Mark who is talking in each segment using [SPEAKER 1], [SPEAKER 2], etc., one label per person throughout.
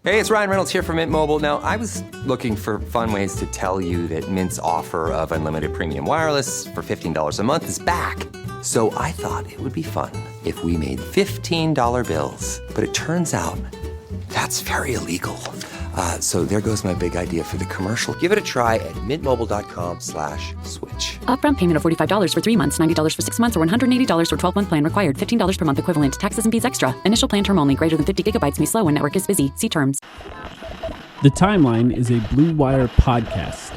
[SPEAKER 1] Hey, it's Ryan Reynolds here from Mint Mobile. Now, I was looking for fun ways to tell you that Mint's offer of unlimited premium wireless for $15 a month is back. So I thought it would be fun if we made $15 bills. But it turns out that's very illegal. So there goes my big idea for the commercial. Give it a try at mintmobile.com/switch.
[SPEAKER 2] Upfront payment of $45 for 3 months, $90 for 6 months, or $180 for 12-month plan required. $15 per month equivalent. Taxes and fees extra. Initial plan term only. Greater than 50 gigabytes may slow when network is busy. See terms.
[SPEAKER 3] The Timeline is a Blue Wire podcast.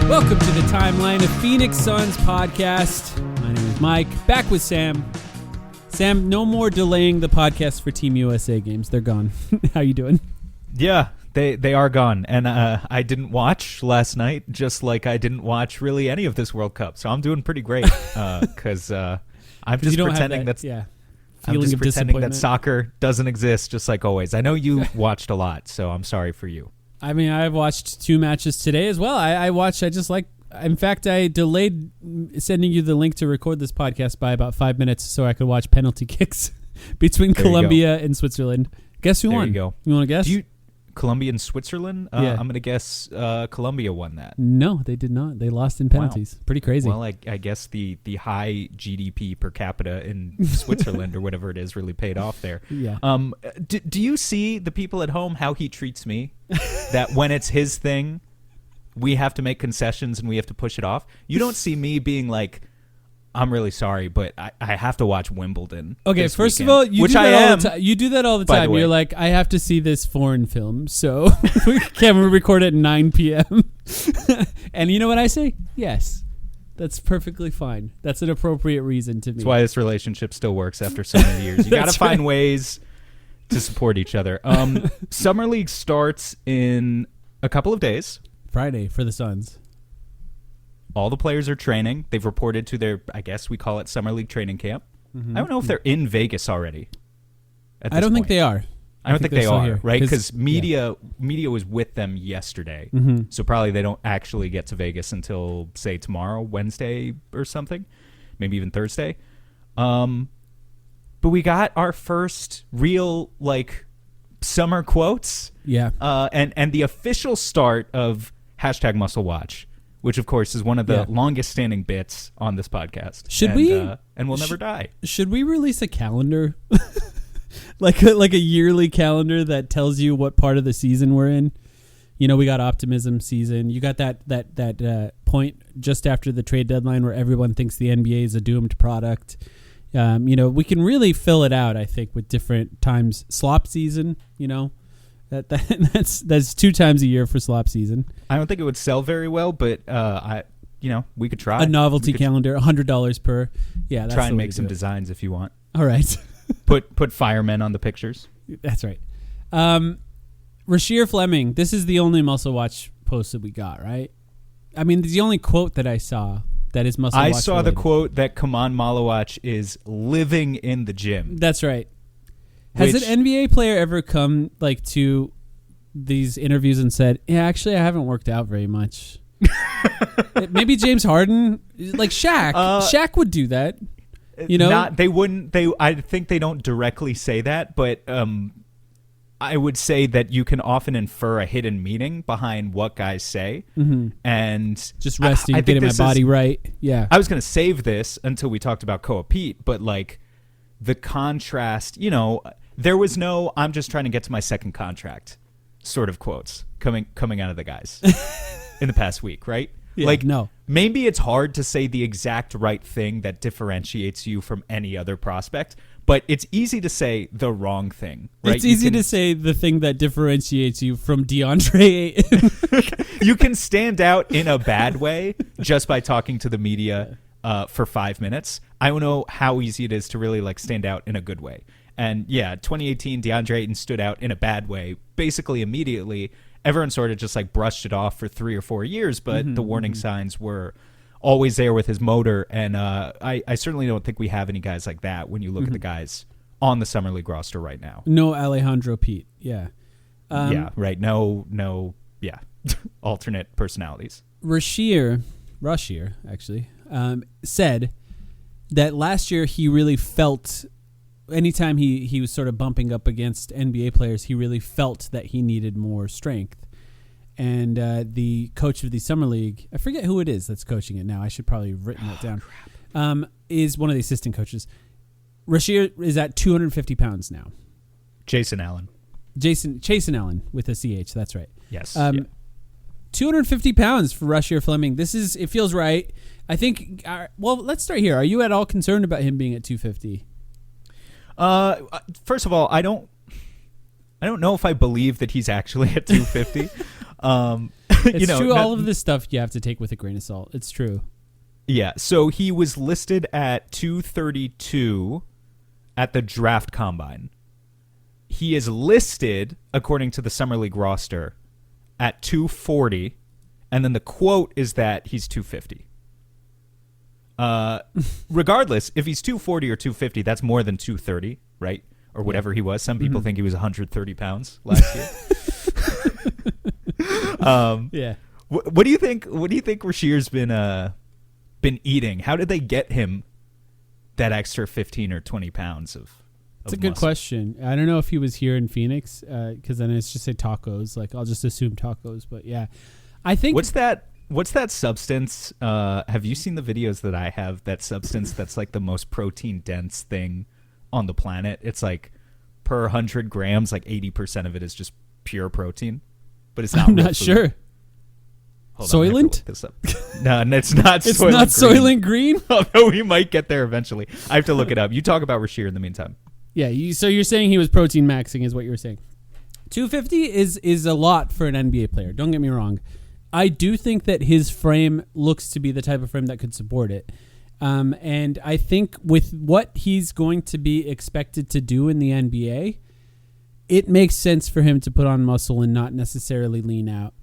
[SPEAKER 3] Welcome to the Timeline, a Phoenix Suns podcast. My name is Mike, back with Sam. Sam, no more delaying the podcast for Team USA games. They're gone. How you doing?
[SPEAKER 4] Yeah, they are gone. And I didn't watch last night, just like I didn't watch really any of this World Cup. So I'm doing pretty great because I'm just pretending that soccer doesn't exist, just like always. I know you watched a lot, so I'm sorry for you.
[SPEAKER 3] I mean, I've watched 2 matches today as well. I delayed sending you the link to record this podcast by about 5 minutes so I could watch penalty kicks between Colombia and Switzerland. Guess who won?
[SPEAKER 4] There you go.
[SPEAKER 3] You want to guess?
[SPEAKER 4] Colombia and Switzerland?
[SPEAKER 3] Yeah.
[SPEAKER 4] I'm going to guess Colombia won that.
[SPEAKER 3] No, they did not. They lost in penalties. Wow. Pretty crazy.
[SPEAKER 4] Well, I guess the high GDP per capita in Switzerland or whatever it is really paid off there.
[SPEAKER 3] Yeah.
[SPEAKER 4] Do you see the people at home, how he treats me? That when it's his thing, we have to make concessions and we have to push it off. You don't see me being like, I'm really sorry, but I have to watch Wimbledon.
[SPEAKER 3] Okay, first of all, you do that all the time. You're like, I have to see this foreign film, so can we record at 9 p.m.? And you know what I say? Yes. That's perfectly fine. That's an appropriate reason to me.
[SPEAKER 4] That's why this relationship still works after so many years. You got to find ways to support each other. Summer League starts in a couple of days.
[SPEAKER 3] Friday for the Suns.
[SPEAKER 4] All the players are training. They've reported to their, I guess we call it Summer League training camp. Mm-hmm. I don't know if they're in Vegas already.
[SPEAKER 3] I don't think they are.
[SPEAKER 4] I don't think they are, right? Because media was with them yesterday.
[SPEAKER 3] Mm-hmm.
[SPEAKER 4] So probably they don't actually get to Vegas until, say, tomorrow, Wednesday or something. Maybe even Thursday. But we got our first real, summer quotes.
[SPEAKER 3] Yeah.
[SPEAKER 4] And the official start of #Musclewatch, which, of course, is one of the longest-standing bits on this podcast.
[SPEAKER 3] Should we?
[SPEAKER 4] And we'll never die.
[SPEAKER 3] Should we release a calendar? like a yearly calendar that tells you what part of the season we're in? You know, we got optimism season. You got that point just after the trade deadline where everyone thinks the NBA is a doomed product. We can really fill it out, I think, with different times. Slop season, that's 2 times a year for slop season.
[SPEAKER 4] I don't think it would sell very well, but we could try
[SPEAKER 3] a novelty calendar, $100 per. Yeah, that's
[SPEAKER 4] try and make some designs if you want.
[SPEAKER 3] All right,
[SPEAKER 4] put firemen on the pictures.
[SPEAKER 3] That's right. Rasheer Fleming. This is the only Musclewatch post that we got, right? I mean, the only quote that I saw. That is Musclewatch
[SPEAKER 4] I saw
[SPEAKER 3] related.
[SPEAKER 4] the quote that Kaman Malawach is living in the gym.
[SPEAKER 3] That's right. Has an NBA player ever come to these interviews and said, "Yeah, actually, I haven't worked out very much"? Maybe James Harden, like Shaq. Shaq would do that.
[SPEAKER 4] They wouldn't. I think they don't directly say that, but I would say that you can often infer a hidden meaning behind what guys say.
[SPEAKER 3] Mm-hmm.
[SPEAKER 4] And
[SPEAKER 3] just resting, getting my body right. Yeah.
[SPEAKER 4] I was going to save this until we talked about Koa Pete, but the contrast, there was no, I'm just trying to get to my second contract sort of quotes coming out of the guys in the past week, right?
[SPEAKER 3] Yeah, no.
[SPEAKER 4] Maybe it's hard to say the exact right thing that differentiates you from any other prospect, but it's easy to say the wrong thing, right?
[SPEAKER 3] It's easy to say the thing that differentiates you from DeAndre.
[SPEAKER 4] You can stand out in a bad way just by talking to the media for 5 minutes. I don't know how easy it is to really stand out in a good way. And yeah, 2018, DeAndre Ayton stood out in a bad way, basically immediately. Everyone sort of just like brushed it off for 3 or 4 years, but the warning signs were always there with his motor. And I certainly don't think we have any guys like that when you look at the guys on the Summer League roster right now.
[SPEAKER 3] No Alejandro Pete. Yeah.
[SPEAKER 4] Yeah, right. No, yeah. Alternate personalities.
[SPEAKER 3] Rasheer, actually, said that last year he really felt, anytime he was sort of bumping up against NBA players, he really felt that he needed more strength. And the coach of the Summer League, I forget who it is that's coaching it now. I should probably have written that down. Is one of the assistant coaches. Rasheer is at 250 pounds now.
[SPEAKER 4] Jason Allen with a CH. That's right.
[SPEAKER 3] Yes. 250 pounds for Rasheer Fleming. It feels right. I think, well, let's start here. Are you at all concerned about him being at 250?
[SPEAKER 4] First of all, I don't know if I believe that he's actually at 250.
[SPEAKER 3] It's true. All of this stuff you have to take with a grain of salt. It's true.
[SPEAKER 4] Yeah. So he was listed at 232 at the draft combine. He is listed, according to the Summer League roster, at 240, and then the quote is that he's 250. Regardless, if he's 240 or 250, that's more than 230, right? Or whatever he was. Some people think he was 130 pounds last year.
[SPEAKER 3] Yeah.
[SPEAKER 4] What do you think? What do you think Rasheer's been eating? How did they get him that extra 15 or 20 pounds of?
[SPEAKER 3] It's a good question. I don't know if he was here in Phoenix, because then it's just say tacos. Like, I'll just assume tacos. But yeah, I think
[SPEAKER 4] what's that substance? Have you seen the videos that I have? That substance that's like the most protein dense thing on the planet. It's like per 100 grams, like 80% of it is just pure protein. But it's not.
[SPEAKER 3] I'm not sure. Soylent?
[SPEAKER 4] No, it's not.
[SPEAKER 3] It's not Soylent Green.
[SPEAKER 4] Although we might get there eventually. I have to look it up. You talk about Rasheer in the meantime.
[SPEAKER 3] Yeah, so you're saying he was protein maxing is what you were saying. 250 is a lot for an NBA player. Don't get me wrong. I do think that his frame looks to be the type of frame that could support it. And I think with what he's going to be expected to do in the NBA, it makes sense for him to put on muscle and not necessarily lean out.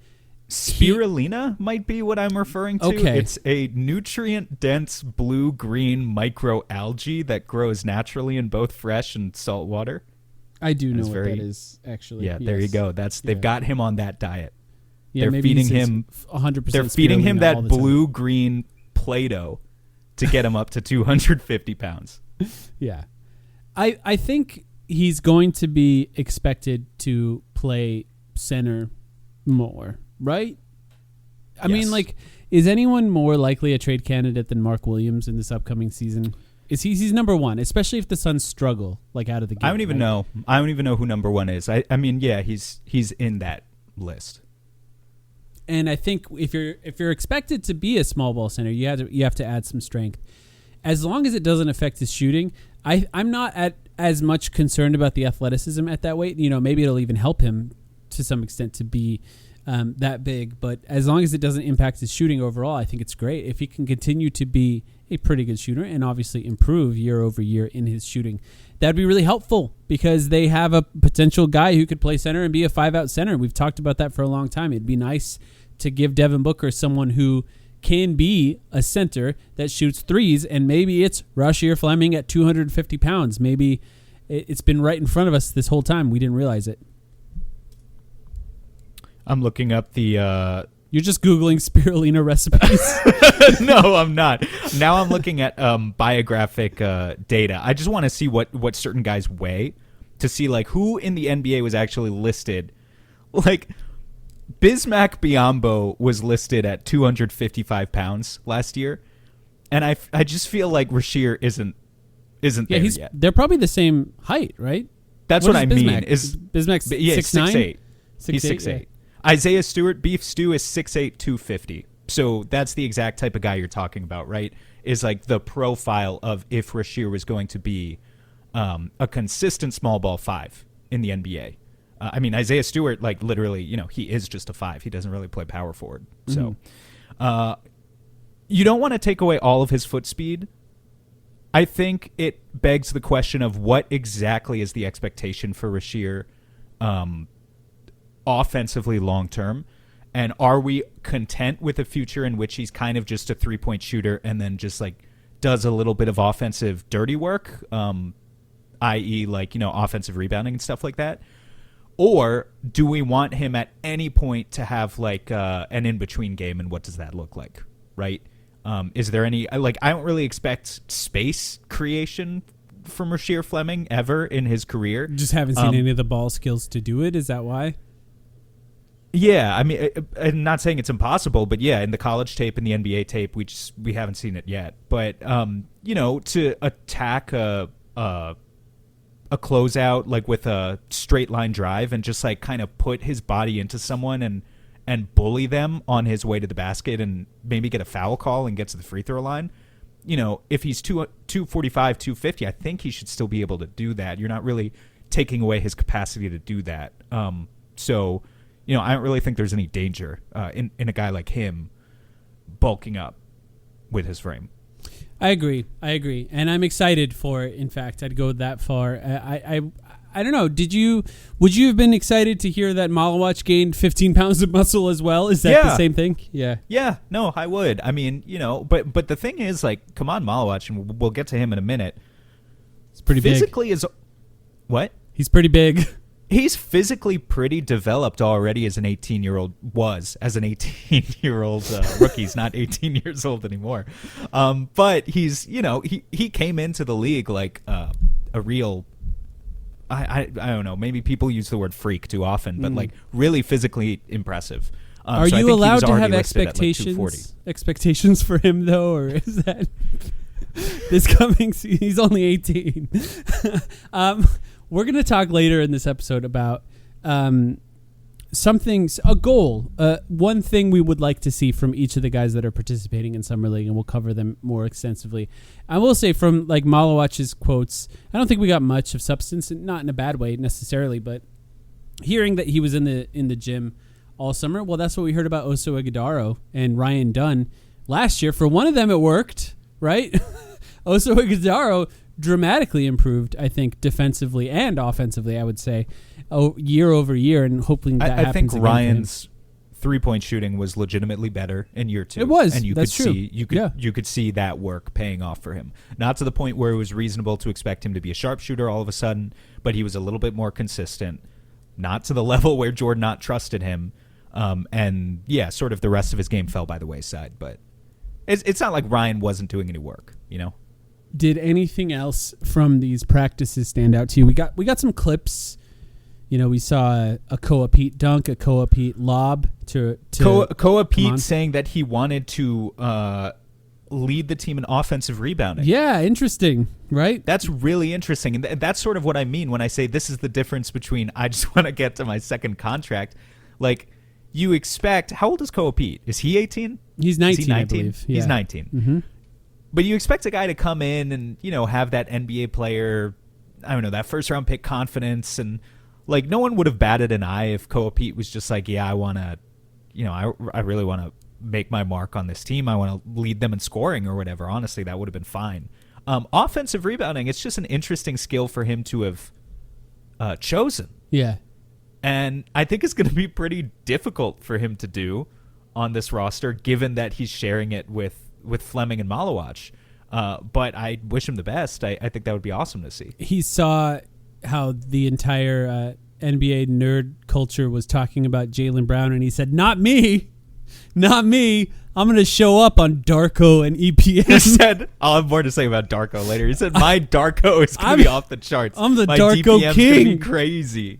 [SPEAKER 4] Spirulina might be what I'm referring to.
[SPEAKER 3] Okay.
[SPEAKER 4] It's a nutrient-dense blue-green microalgae that grows naturally in both fresh and salt water.
[SPEAKER 3] I do know what that is, actually.
[SPEAKER 4] Yeah, there you go. They've got him on that diet.
[SPEAKER 3] Yeah, they're feeding him 100%.
[SPEAKER 4] They're feeding him that blue-green Play-Doh to get him up to 250 pounds.
[SPEAKER 3] Yeah. I think he's going to be expected to play center more. Right? I mean, like, is anyone more likely a trade candidate than Mark Williams in this upcoming season? He's number one, especially if the Suns struggle like out of the gate.
[SPEAKER 4] I don't even know. I don't even know who number one is. I mean, yeah, he's in that list.
[SPEAKER 3] And I think if you're expected to be a small ball center, you have to add some strength. As long as it doesn't affect his shooting, I'm not as much concerned about the athleticism at that weight. You know, maybe it'll even help him to some extent to be that big, but as long as it doesn't impact his shooting overall, I think it's great. If he can continue to be a pretty good shooter and obviously improve year over year in his shooting, that'd be really helpful because they have a potential guy who could play center and be a 5-out center. We've talked about that for a long time. It'd be nice to give Devin Booker someone who can be a center that shoots threes, and maybe it's Rasheer Fleming at 250 pounds. Maybe it's been right in front of us this whole time. We didn't realize it.
[SPEAKER 4] I'm looking up the...
[SPEAKER 3] You're just Googling spirulina recipes?
[SPEAKER 4] No, I'm not. Now I'm looking at biographic data. I just want to see what certain guys weigh to see like who in the NBA was actually listed. Like Bismack Biyombo was listed at 255 pounds last year. And I just feel like Rasheer isn't there yet.
[SPEAKER 3] They're probably the same height, right?
[SPEAKER 4] That's what I mean.
[SPEAKER 3] Is Bismack's 6'9"?
[SPEAKER 4] He's 6'8". Yeah. Isaiah Stewart, Beef Stew, is 6'8", 250. So that's the exact type of guy you're talking about, right? Is like the profile of if Rasheer was going to be a consistent small ball 5 in the NBA. I mean, Isaiah Stewart, like literally, you know, he is just a 5. He doesn't really play power forward. So you don't want to take away all of his foot speed. I think it begs the question of what exactly is the expectation for Rasheer offensively long term, and are we content with a future in which he's kind of just a 3-point shooter and then just like does a little bit of offensive dirty work, i.e. like, offensive rebounding and stuff like that? Or do we want him at any point to have like an in-between game, and what does that look like, right? Is there any, like, I don't really expect space creation from Rasheer Fleming ever in his career.
[SPEAKER 3] Just haven't seen any of the ball skills to do it. Is that why?
[SPEAKER 4] Yeah, I mean, I'm not saying it's impossible, but yeah, in the college tape and the NBA tape, we haven't seen it yet. But to attack a closeout like with a straight line drive and just like kind of put his body into someone and bully them on his way to the basket and maybe get a foul call and get to the free throw line. If he's 245, 250, I think he should still be able to do that. You're not really taking away his capacity to do that. So I don't really think there's any danger in a guy like him bulking up with his frame.
[SPEAKER 3] I agree. And I'm excited for it. In fact, I'd go that far. I don't know. Would you have been excited to hear that Musclewatch gained 15 pounds of muscle as well? Is that the same thing? Yeah.
[SPEAKER 4] Yeah, no, I would. I mean, but the thing is, like, come on, Musclewatch, and we'll get to him in a minute.
[SPEAKER 3] It's pretty
[SPEAKER 4] physically
[SPEAKER 3] big.
[SPEAKER 4] What?
[SPEAKER 3] He's pretty big.
[SPEAKER 4] He's physically pretty developed already as an 18-year-old as an 18-year-old rookie. He's not 18 years old anymore. But he's, he came into the league like a real, I don't know, maybe people use the word freak too often, but like really physically impressive.
[SPEAKER 3] Are you allowed to have expectations for him though, or is that this coming season? He's only 18. We're going to talk later in this episode about a goal, one thing we would like to see from each of the guys that are participating in Summer League, and we'll cover them more extensively. I will say from like Musclewatch's quotes, I don't think we got much of substance, not in a bad way necessarily, but hearing that he was in the gym all summer, well, that's what we heard about Oso Ighodaro and Ryan Dunn last year. For one of them, it worked, right? Oso Ighodaro dramatically improved, I think, defensively and offensively, I would say, year over year, and hoping that happens again.
[SPEAKER 4] I think Ryan's 3-point shooting was legitimately better in year 2.
[SPEAKER 3] It was,
[SPEAKER 4] and
[SPEAKER 3] that's true.
[SPEAKER 4] You could see that work paying off for him. Not to the point where it was reasonable to expect him to be a sharpshooter all of a sudden, but he was a little bit more consistent. Not to the level where Jordan Knott trusted him, and yeah, sort of the rest of his game fell by the wayside. But it's not like Ryan wasn't doing any work,
[SPEAKER 3] Did anything else from these practices stand out to you? We got some clips. We saw a Koa Pete dunk, a Koa Pete lob to
[SPEAKER 4] Koa Pete saying that he wanted to lead the team in offensive rebounding.
[SPEAKER 3] Yeah, interesting, right?
[SPEAKER 4] That's really interesting. And that's sort of what I mean when I say this is the difference between I just want to get to my second contract. Like, you expect, how old is Koa Pete? Is he 18?
[SPEAKER 3] He's 19, I believe. Yeah.
[SPEAKER 4] He's 19.
[SPEAKER 3] Mm-hmm.
[SPEAKER 4] But you expect a guy to come in and, have that NBA player, I don't know, that first round pick confidence. And like, no one would have batted an eye if Koa Pete was just like, yeah, I want to, I really want to make my mark on this team. I want to lead them in scoring or whatever. Honestly, that would have been fine. Offensive rebounding, it's just an interesting skill for him to have chosen.
[SPEAKER 3] Yeah.
[SPEAKER 4] And I think it's going to be pretty difficult for him to do on this roster, given that he's sharing it with Fleming and Musclewatch. But I wish him the best. I think that would be awesome to see.
[SPEAKER 3] He saw how the entire NBA nerd culture was talking about Jaylen Brown, and he said, not me. I'm going to show up on Darko and EPN.
[SPEAKER 4] He said, I'll have more to say about Darko later. He said, my Darko is going to be off the charts.
[SPEAKER 3] I'm the
[SPEAKER 4] my
[SPEAKER 3] Darko
[SPEAKER 4] DPM's
[SPEAKER 3] king.
[SPEAKER 4] Going to be crazy.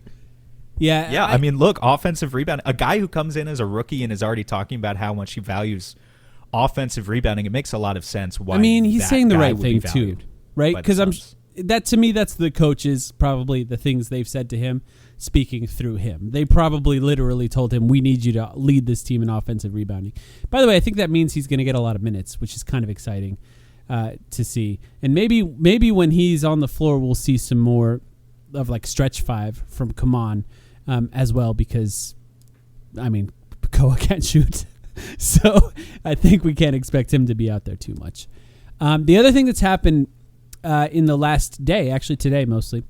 [SPEAKER 3] Yeah.
[SPEAKER 4] I mean, look, offensive rebound. A guy who comes in as a rookie and is already talking about how much he values offensive rebounding, it makes a lot of sense why.
[SPEAKER 3] I mean, he's saying the right thing too, right? Because to me, that's the coaches, probably the things they've said to him, speaking through him. They probably literally told him, we need you to lead this team in offensive rebounding. By the way, I think that means he's going to get a lot of minutes, which is kind of exciting to see. And maybe when he's on the floor, we'll see some more of like stretch five from Kaman as well, because I mean, Koa can't shoot. So I think we can't expect him to be out there too much. The other thing that's happened in the last day, actually today mostly,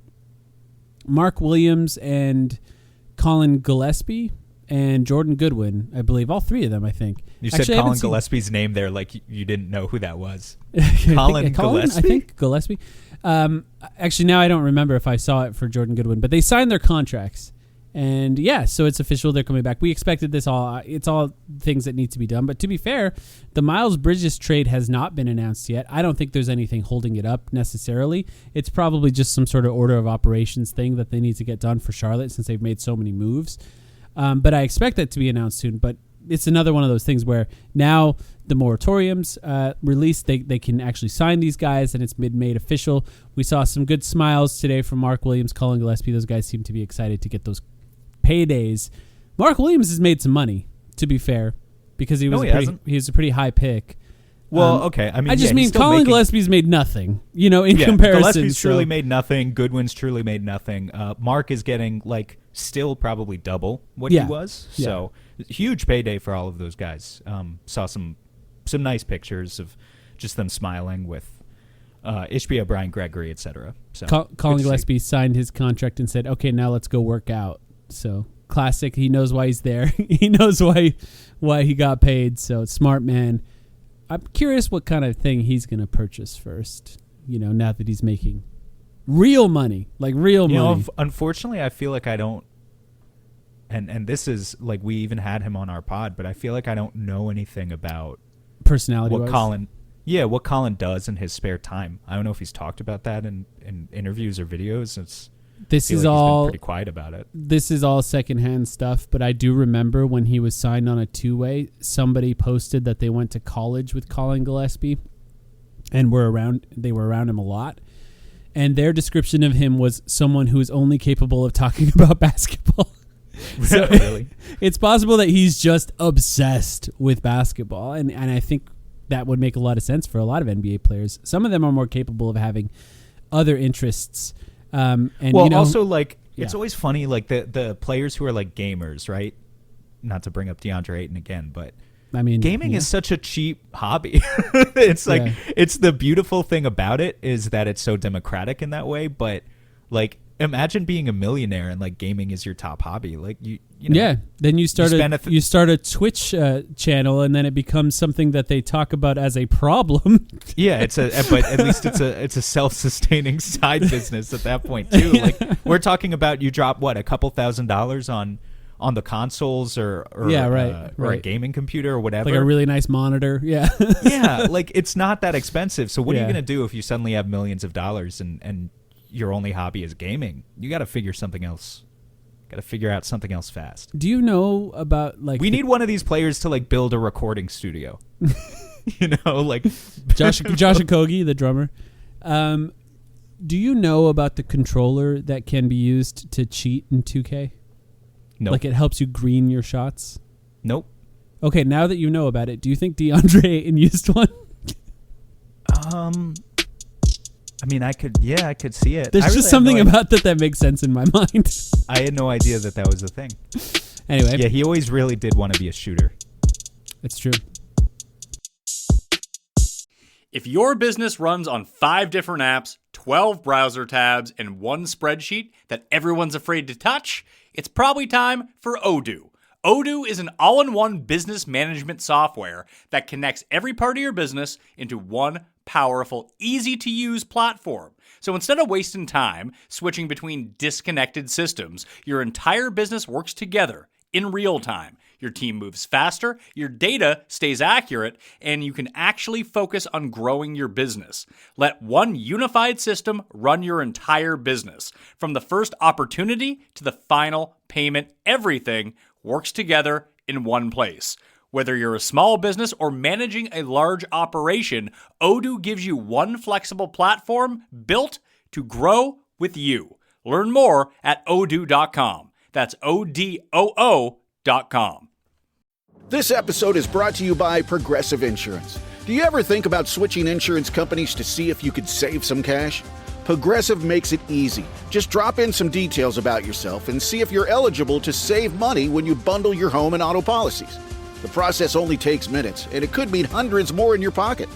[SPEAKER 3] Mark Williams and Colin Gillespie and Jordan Goodwin, I believe, all three of them, I think.
[SPEAKER 4] You said Colin Gillespie's name there like you didn't know who that was.
[SPEAKER 3] Colin Gillespie? I think Gillespie. Actually, now I don't remember if I saw it for Jordan Goodwin, but they signed their contracts. And yeah, so it's official. They're coming back. We expected this all. It's all things that need to be done. But to be fair, the Miles Bridges trade has not been announced yet. I don't think there's anything holding it up necessarily. It's probably just some sort of order of operations thing that they need to get done for Charlotte since they've made so many moves. But I expect that to be announced soon. But it's another one of those things where now the moratorium's released. They can actually sign these guys, and it's been made official. We saw some good smiles today from Mark Williams, Colin Gillespie. Those guys seem to be excited to get those paydays. Mark Williams has made some money, to be fair, because he was a pretty high pick.
[SPEAKER 4] Well, okay. I mean,
[SPEAKER 3] I just mean Colin Gillespie's made nothing, in comparison.
[SPEAKER 4] Gillespie's truly made nothing. Goodwin's truly made nothing. Mark is getting still probably double what he was. So huge payday for all of those guys. Saw some nice pictures of just them smiling with Ishbia, Brian Gregory, etc. So
[SPEAKER 3] Colin Gillespie signed his contract and said, "Okay, now let's go work out." So classic. He knows why he's there. He knows why he got paid. So smart man. I'm curious what kind of thing he's going to purchase first. Now that he's making real money, real money.
[SPEAKER 4] Unfortunately, I feel like I don't. And this is we even had him on our pod, but I feel like I don't know anything about
[SPEAKER 3] personality.
[SPEAKER 4] What Colin does in his spare time. I don't know if he's talked about that in interviews or videos.
[SPEAKER 3] This is
[SPEAKER 4] he's
[SPEAKER 3] all
[SPEAKER 4] been pretty quiet about it.
[SPEAKER 3] This is all secondhand stuff, but I do remember when he was signed on a two-way, somebody posted that they went to college with Colin Gillespie and they were around him a lot. And their description of him was someone who is only capable of talking about basketball. So
[SPEAKER 4] really?
[SPEAKER 3] It's possible that he's just obsessed with basketball, and I think that would make a lot of sense for a lot of NBA players. Some of them are more capable of having other interests.
[SPEAKER 4] Also it's always funny, the players who are gamers, right? Not to bring up DeAndre Ayton again, but I mean, gaming is such a cheap hobby. It's it's the beautiful thing about it is that it's so democratic in that way. But imagine being a millionaire and gaming is your top hobby.
[SPEAKER 3] Then you start a Twitch channel, and then it becomes something that they talk about as a problem. Yeah,
[SPEAKER 4] but at least it's a self-sustaining side business at that point too. We're talking about you drop a couple $1,000s on the consoles or a gaming computer or whatever,
[SPEAKER 3] a really nice monitor. Yeah,
[SPEAKER 4] it's not that expensive. So what are you gonna do if you suddenly have millions of dollars and your only hobby is gaming? You got to figure something else. Got to figure out something else fast.
[SPEAKER 3] Do you know about
[SPEAKER 4] we need one of these players to build a recording studio.
[SPEAKER 3] Josh Okogie, the drummer. Do you know about the controller that can be used to cheat in 2K?
[SPEAKER 4] No.
[SPEAKER 3] It helps you green your shots?
[SPEAKER 4] Nope.
[SPEAKER 3] Okay, now that you know about it, do you think DeAndre Ayton used one?
[SPEAKER 4] I mean, I could see it.
[SPEAKER 3] There's just something about that makes sense in my mind.
[SPEAKER 4] I had no idea that was a thing.
[SPEAKER 3] Anyway.
[SPEAKER 4] Yeah, he always really did want to be a shooter.
[SPEAKER 3] It's true.
[SPEAKER 5] If your business runs on 5 different apps, 12 browser tabs, and one spreadsheet that everyone's afraid to touch, it's probably time for Odoo. Odoo is an all-in-one business management software that connects every part of your business into one powerful, easy-to-use platform. So instead of wasting time switching between disconnected systems, your entire business works together in real time. Your team moves faster, your data stays accurate, and you can actually focus on growing your business. Let one unified system run your entire business. From the first opportunity to the final payment, everything works together in one place. Whether you're a small business or managing a large operation, Odoo gives you one flexible platform built to grow with you. Learn more at odoo.com. That's ODOO.com.
[SPEAKER 6] This episode is brought to you by Progressive Insurance. Do you ever think about switching insurance companies to see if you could save some cash? Progressive makes it easy. Just drop in some details about yourself and see if you're eligible to save money when you bundle your home and auto policies. The process only takes minutes, and it could mean hundreds more in your pocket.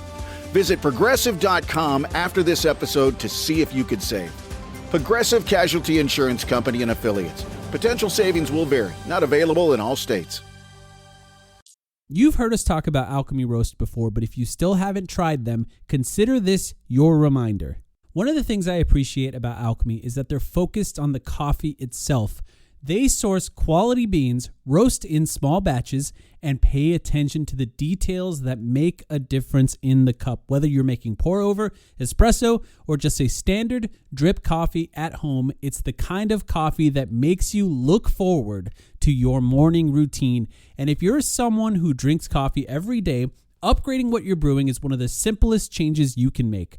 [SPEAKER 6] Visit Progressive.com after this episode to see if you could save. Progressive Casualty Insurance Company and Affiliates. Potential savings will vary. Not available in all states.
[SPEAKER 3] You've heard us talk about Alchemy Roast before, but if you still haven't tried them, consider this your reminder. One of the things I appreciate about Alchemy is that they're focused on the coffee itself. They source quality beans, roast in small batches, and pay attention to the details that make a difference in the cup. Whether you're making pour over, espresso, or just a standard drip coffee at home, it's the kind of coffee that makes you look forward to your morning routine. And if you're someone who drinks coffee every day, upgrading what you're brewing is one of the simplest changes you can make.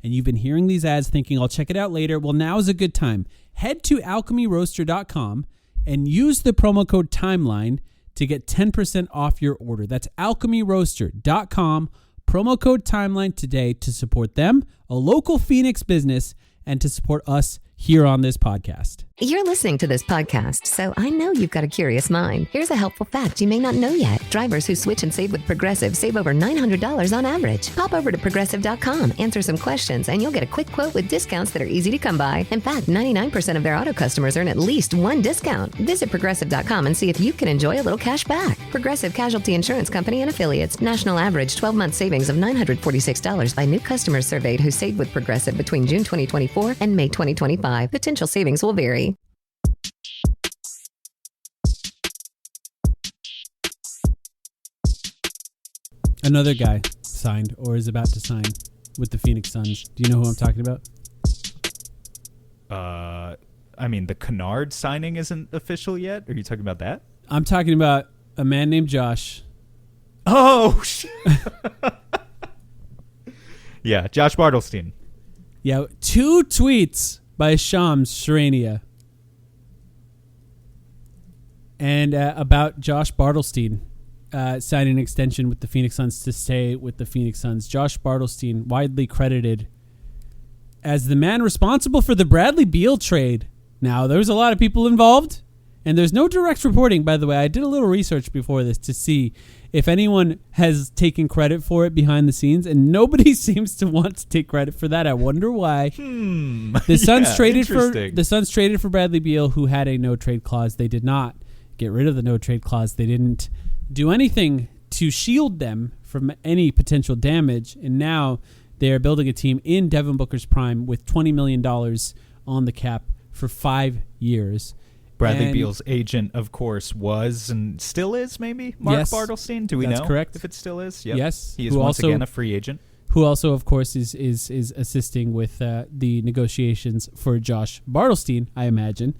[SPEAKER 3] And you've been hearing these ads thinking, I'll check it out later. Well, now is a good time. Head to alchemyroaster.com and use the promo code TIMELINE to get 10% off your order. That's alchemyroaster.com, promo code TIMELINE today to support them, a local Phoenix business, and to support us here on this podcast.
[SPEAKER 7] You're listening to this podcast, so I know you've got a curious mind. Here's a helpful fact you may not know yet. Drivers who switch and save with Progressive save over $900 on average. Pop over to Progressive.com, answer some questions, and you'll get a quick quote with discounts that are easy to come by. In fact, 99% of their auto customers earn at least one discount. Visit Progressive.com and see if you can enjoy a little cash back. Progressive Casualty Insurance Company and Affiliates. National average 12-month savings of $946 by new customers surveyed who saved with Progressive between June 2024 and May 2025. Potential savings will vary.
[SPEAKER 3] Another guy signed or is about to sign with the Phoenix Suns. Do you know who I'm talking about?
[SPEAKER 4] I mean, the Kennard signing isn't official yet. Are you talking about that?
[SPEAKER 3] I'm talking about a man named Josh.
[SPEAKER 4] Oh, yeah, Josh Bartlestein.
[SPEAKER 3] Yeah, 2 tweets by Shams Charania and about Josh Bartlestein signing an extension with the Phoenix Suns to stay with the Phoenix Suns. Josh Bartlestein, widely credited as the man responsible for the Bradley Beal trade. Now, there's a lot of people involved, and there's no direct reporting, by the way. I did a little research before this to see if anyone has taken credit for it behind the scenes, and nobody seems to want to take credit for that. I wonder why. The Suns traded for Bradley Beal, who had a no-trade clause. They did not get rid of the no-trade clause. They didn't do anything to shield them from any potential damage, and now they are building a team in Devin Booker's prime with $20 million on the cap for 5 years.
[SPEAKER 4] Bradley Beal's agent, of course, was and still is, maybe, Mark Bartlestein. Do we know?
[SPEAKER 3] That's correct.
[SPEAKER 4] If it still is? Yep.
[SPEAKER 3] Yes.
[SPEAKER 4] He is once again a free agent.
[SPEAKER 3] Who also, of course, is assisting with the negotiations for Josh Bartlestein, I imagine.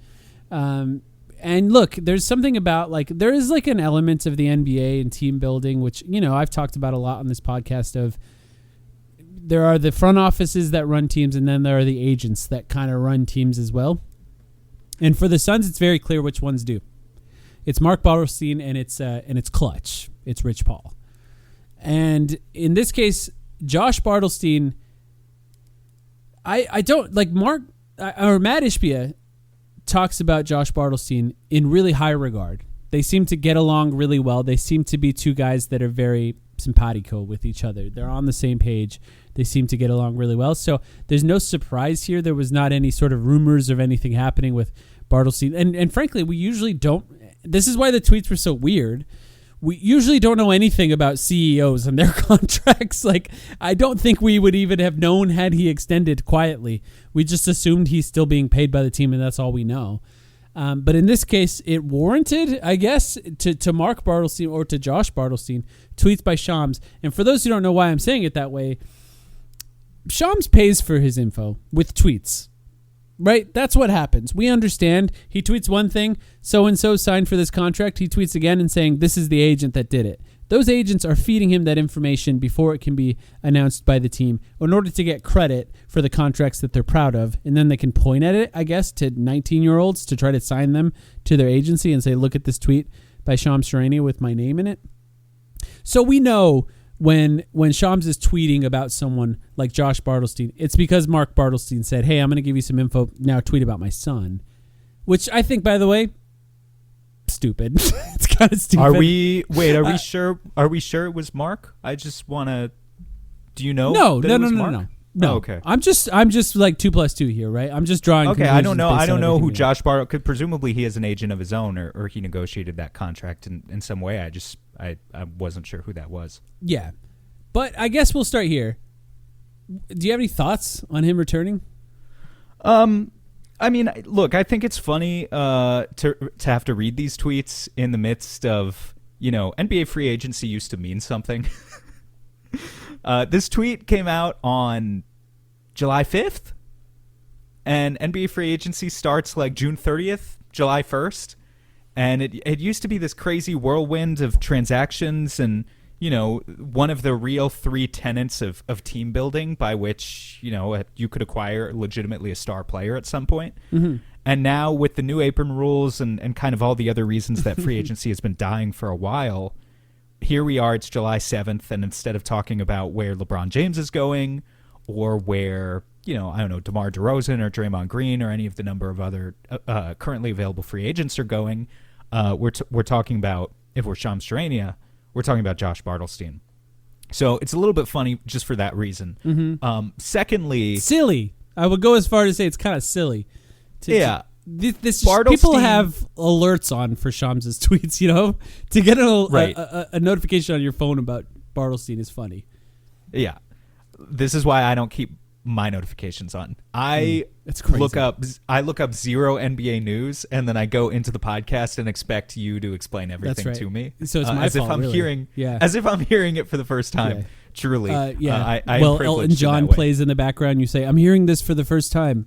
[SPEAKER 3] And look, there's something about, like, there is like an element of the NBA and team building, which, you know, I've talked about a lot on this podcast of there are the front offices that run teams, and then there are the agents that kind of run teams as well. And for the Suns, it's very clear which ones do. It's Mark Bartlestein, and it's Clutch. It's Rich Paul. And in this case, Josh Bartlestein, I don't like Matt Ishbia talks about Josh Bartlestein in really high regard. They seem to get along really well. They seem to be 2 guys that are very simpatico with each other. They're on the same page. They seem to get along really well. So there's no surprise here. There was not any sort of rumors of anything happening with Bartlestein. And frankly, we usually don't. This is why the tweets were so weird. We usually don't know anything about CEOs and their contracts. Like, I don't think we would even have known had he extended quietly. We just assumed he's still being paid by the team, and that's all we know. But in this case, it warranted, I guess, to Mark Bartlestein or to Josh Bartlestein, tweets by Shams. And for those who don't know why I'm saying it that way, Shams pays for his info with tweets. Right? That's what happens. We understand. He tweets one thing, so-and-so signed for this contract. He tweets again and saying, this is the agent that did it. Those agents are feeding him that information before it can be announced by the team in order to get credit for the contracts that they're proud of. And then they can point at it, I guess, to 19-year-olds to try to sign them to their agency and say, look at this tweet by Shams Charania with my name in it. So we know when Shams is tweeting about someone like Josh Bartlestein, it's because Mark Bartlestein said, hey, I'm going to give you some info. Now tweet about my son. Which I think, by the way, stupid. It's kind of stupid.
[SPEAKER 4] Are we sure? Are we sure it was Mark? I just want to Do you know?
[SPEAKER 3] No.
[SPEAKER 4] Oh, okay.
[SPEAKER 3] I'm just like 2 + 2 here, right? I'm just drawing.
[SPEAKER 4] Okay, I don't know. I don't know who
[SPEAKER 3] everything
[SPEAKER 4] Josh Bartle. Could presumably he has an agent of his own, or he negotiated that contract in some way. I wasn't sure who that was.
[SPEAKER 3] Yeah, but I guess we'll start here. Do you have any thoughts on him returning?
[SPEAKER 4] I mean, look, I think it's funny to have to read these tweets in the midst of, NBA free agency used to mean something. This tweet came out on July 5th, and NBA free agency starts like June 30th, July 1st, and it used to be this crazy whirlwind of transactions and, one of the real 3 tenets of team building by which, you could acquire legitimately a star player at some point.
[SPEAKER 3] Mm-hmm.
[SPEAKER 4] And now with the new apron rules and kind of all the other reasons that free agency has been dying for a while, here we are, it's July 7th, and instead of talking about where LeBron James is going or where, DeMar DeRozan or Draymond Green or any of the number of other currently available free agents are going, we're talking about, if we're Shams Charania, we're talking about Josh Bartlestein. So it's a little bit funny just for that reason.
[SPEAKER 3] Mm-hmm.
[SPEAKER 4] Secondly...
[SPEAKER 3] Silly. I would go as far to say it's kind of silly. This
[SPEAKER 4] Bartlestein,
[SPEAKER 3] people have alerts on for Shams' tweets, to get a notification on your phone about Bartlestein is funny.
[SPEAKER 4] Yeah. This is why I don't keep my notifications on.
[SPEAKER 3] It's crazy.
[SPEAKER 4] I look up zero NBA news, and then I go into the podcast and expect you to explain everything to me.
[SPEAKER 3] So it's my
[SPEAKER 4] as
[SPEAKER 3] fault,
[SPEAKER 4] if I'm
[SPEAKER 3] really.
[SPEAKER 4] hearing,
[SPEAKER 3] yeah.
[SPEAKER 4] As if I'm hearing it for the first time.
[SPEAKER 3] Yeah.
[SPEAKER 4] Truly,
[SPEAKER 3] yeah.
[SPEAKER 4] I
[SPEAKER 3] well,
[SPEAKER 4] am
[SPEAKER 3] Elton John plays in the background. You say, "I'm hearing this for the first time."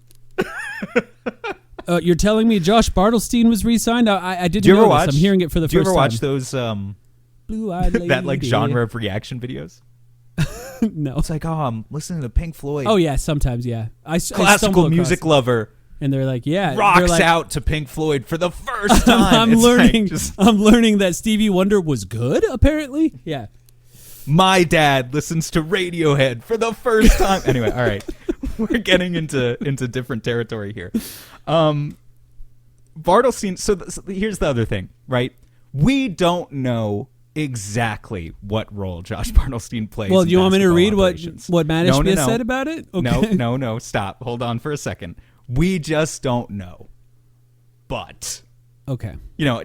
[SPEAKER 3] You're telling me Josh Bartlestein was re-signed? I didn't know this. I'm hearing it for the first time.
[SPEAKER 4] Do you ever watch those
[SPEAKER 3] Blue-eyed lady.
[SPEAKER 4] that like genre of reaction videos?
[SPEAKER 3] No.
[SPEAKER 4] It's like, I'm listening to Pink Floyd.
[SPEAKER 3] Oh yeah, sometimes, yeah.
[SPEAKER 4] Classical music lover.
[SPEAKER 3] And they're like, yeah.
[SPEAKER 4] Rocks out to Pink Floyd for the first time.
[SPEAKER 3] I'm learning that Stevie Wonder was good, apparently. Yeah.
[SPEAKER 4] My dad listens to Radiohead for the first time. Anyway, all right. We're getting into different territory here. Bartlestein, so here's the other thing, right? We don't know exactly what role Josh Bartlestein plays.
[SPEAKER 3] Well, do you want me to read
[SPEAKER 4] operations.
[SPEAKER 3] what Matt Ishbia said about it?
[SPEAKER 4] Okay. No, stop. Hold on for a second. We just don't know. But,
[SPEAKER 3] okay.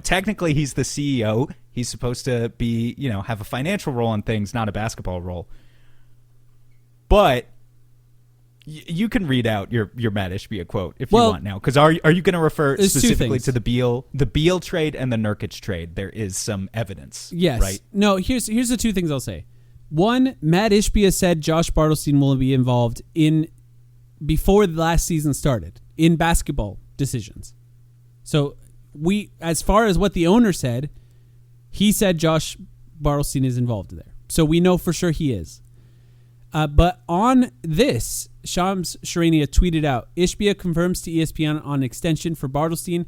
[SPEAKER 4] Technically he's the CEO. He's supposed to be, have a financial role in things, not a basketball role. But you can read out your Matt Ishbia quote if you want now, because are you going to refer specifically to the Beal trade and the Nurkic trade? There is some evidence.
[SPEAKER 3] Yes.
[SPEAKER 4] Right.
[SPEAKER 3] No. Here's the 2 things I'll say. One, Matt Ishbia said Josh Bartlestein will be involved before the last season started in basketball decisions. So as far as what the owner said, he said Josh Bartlestein is involved there. So we know for sure he is. But on this, Shams Charania tweeted out, Ishbia confirms to ESPN on extension for Bartlestein.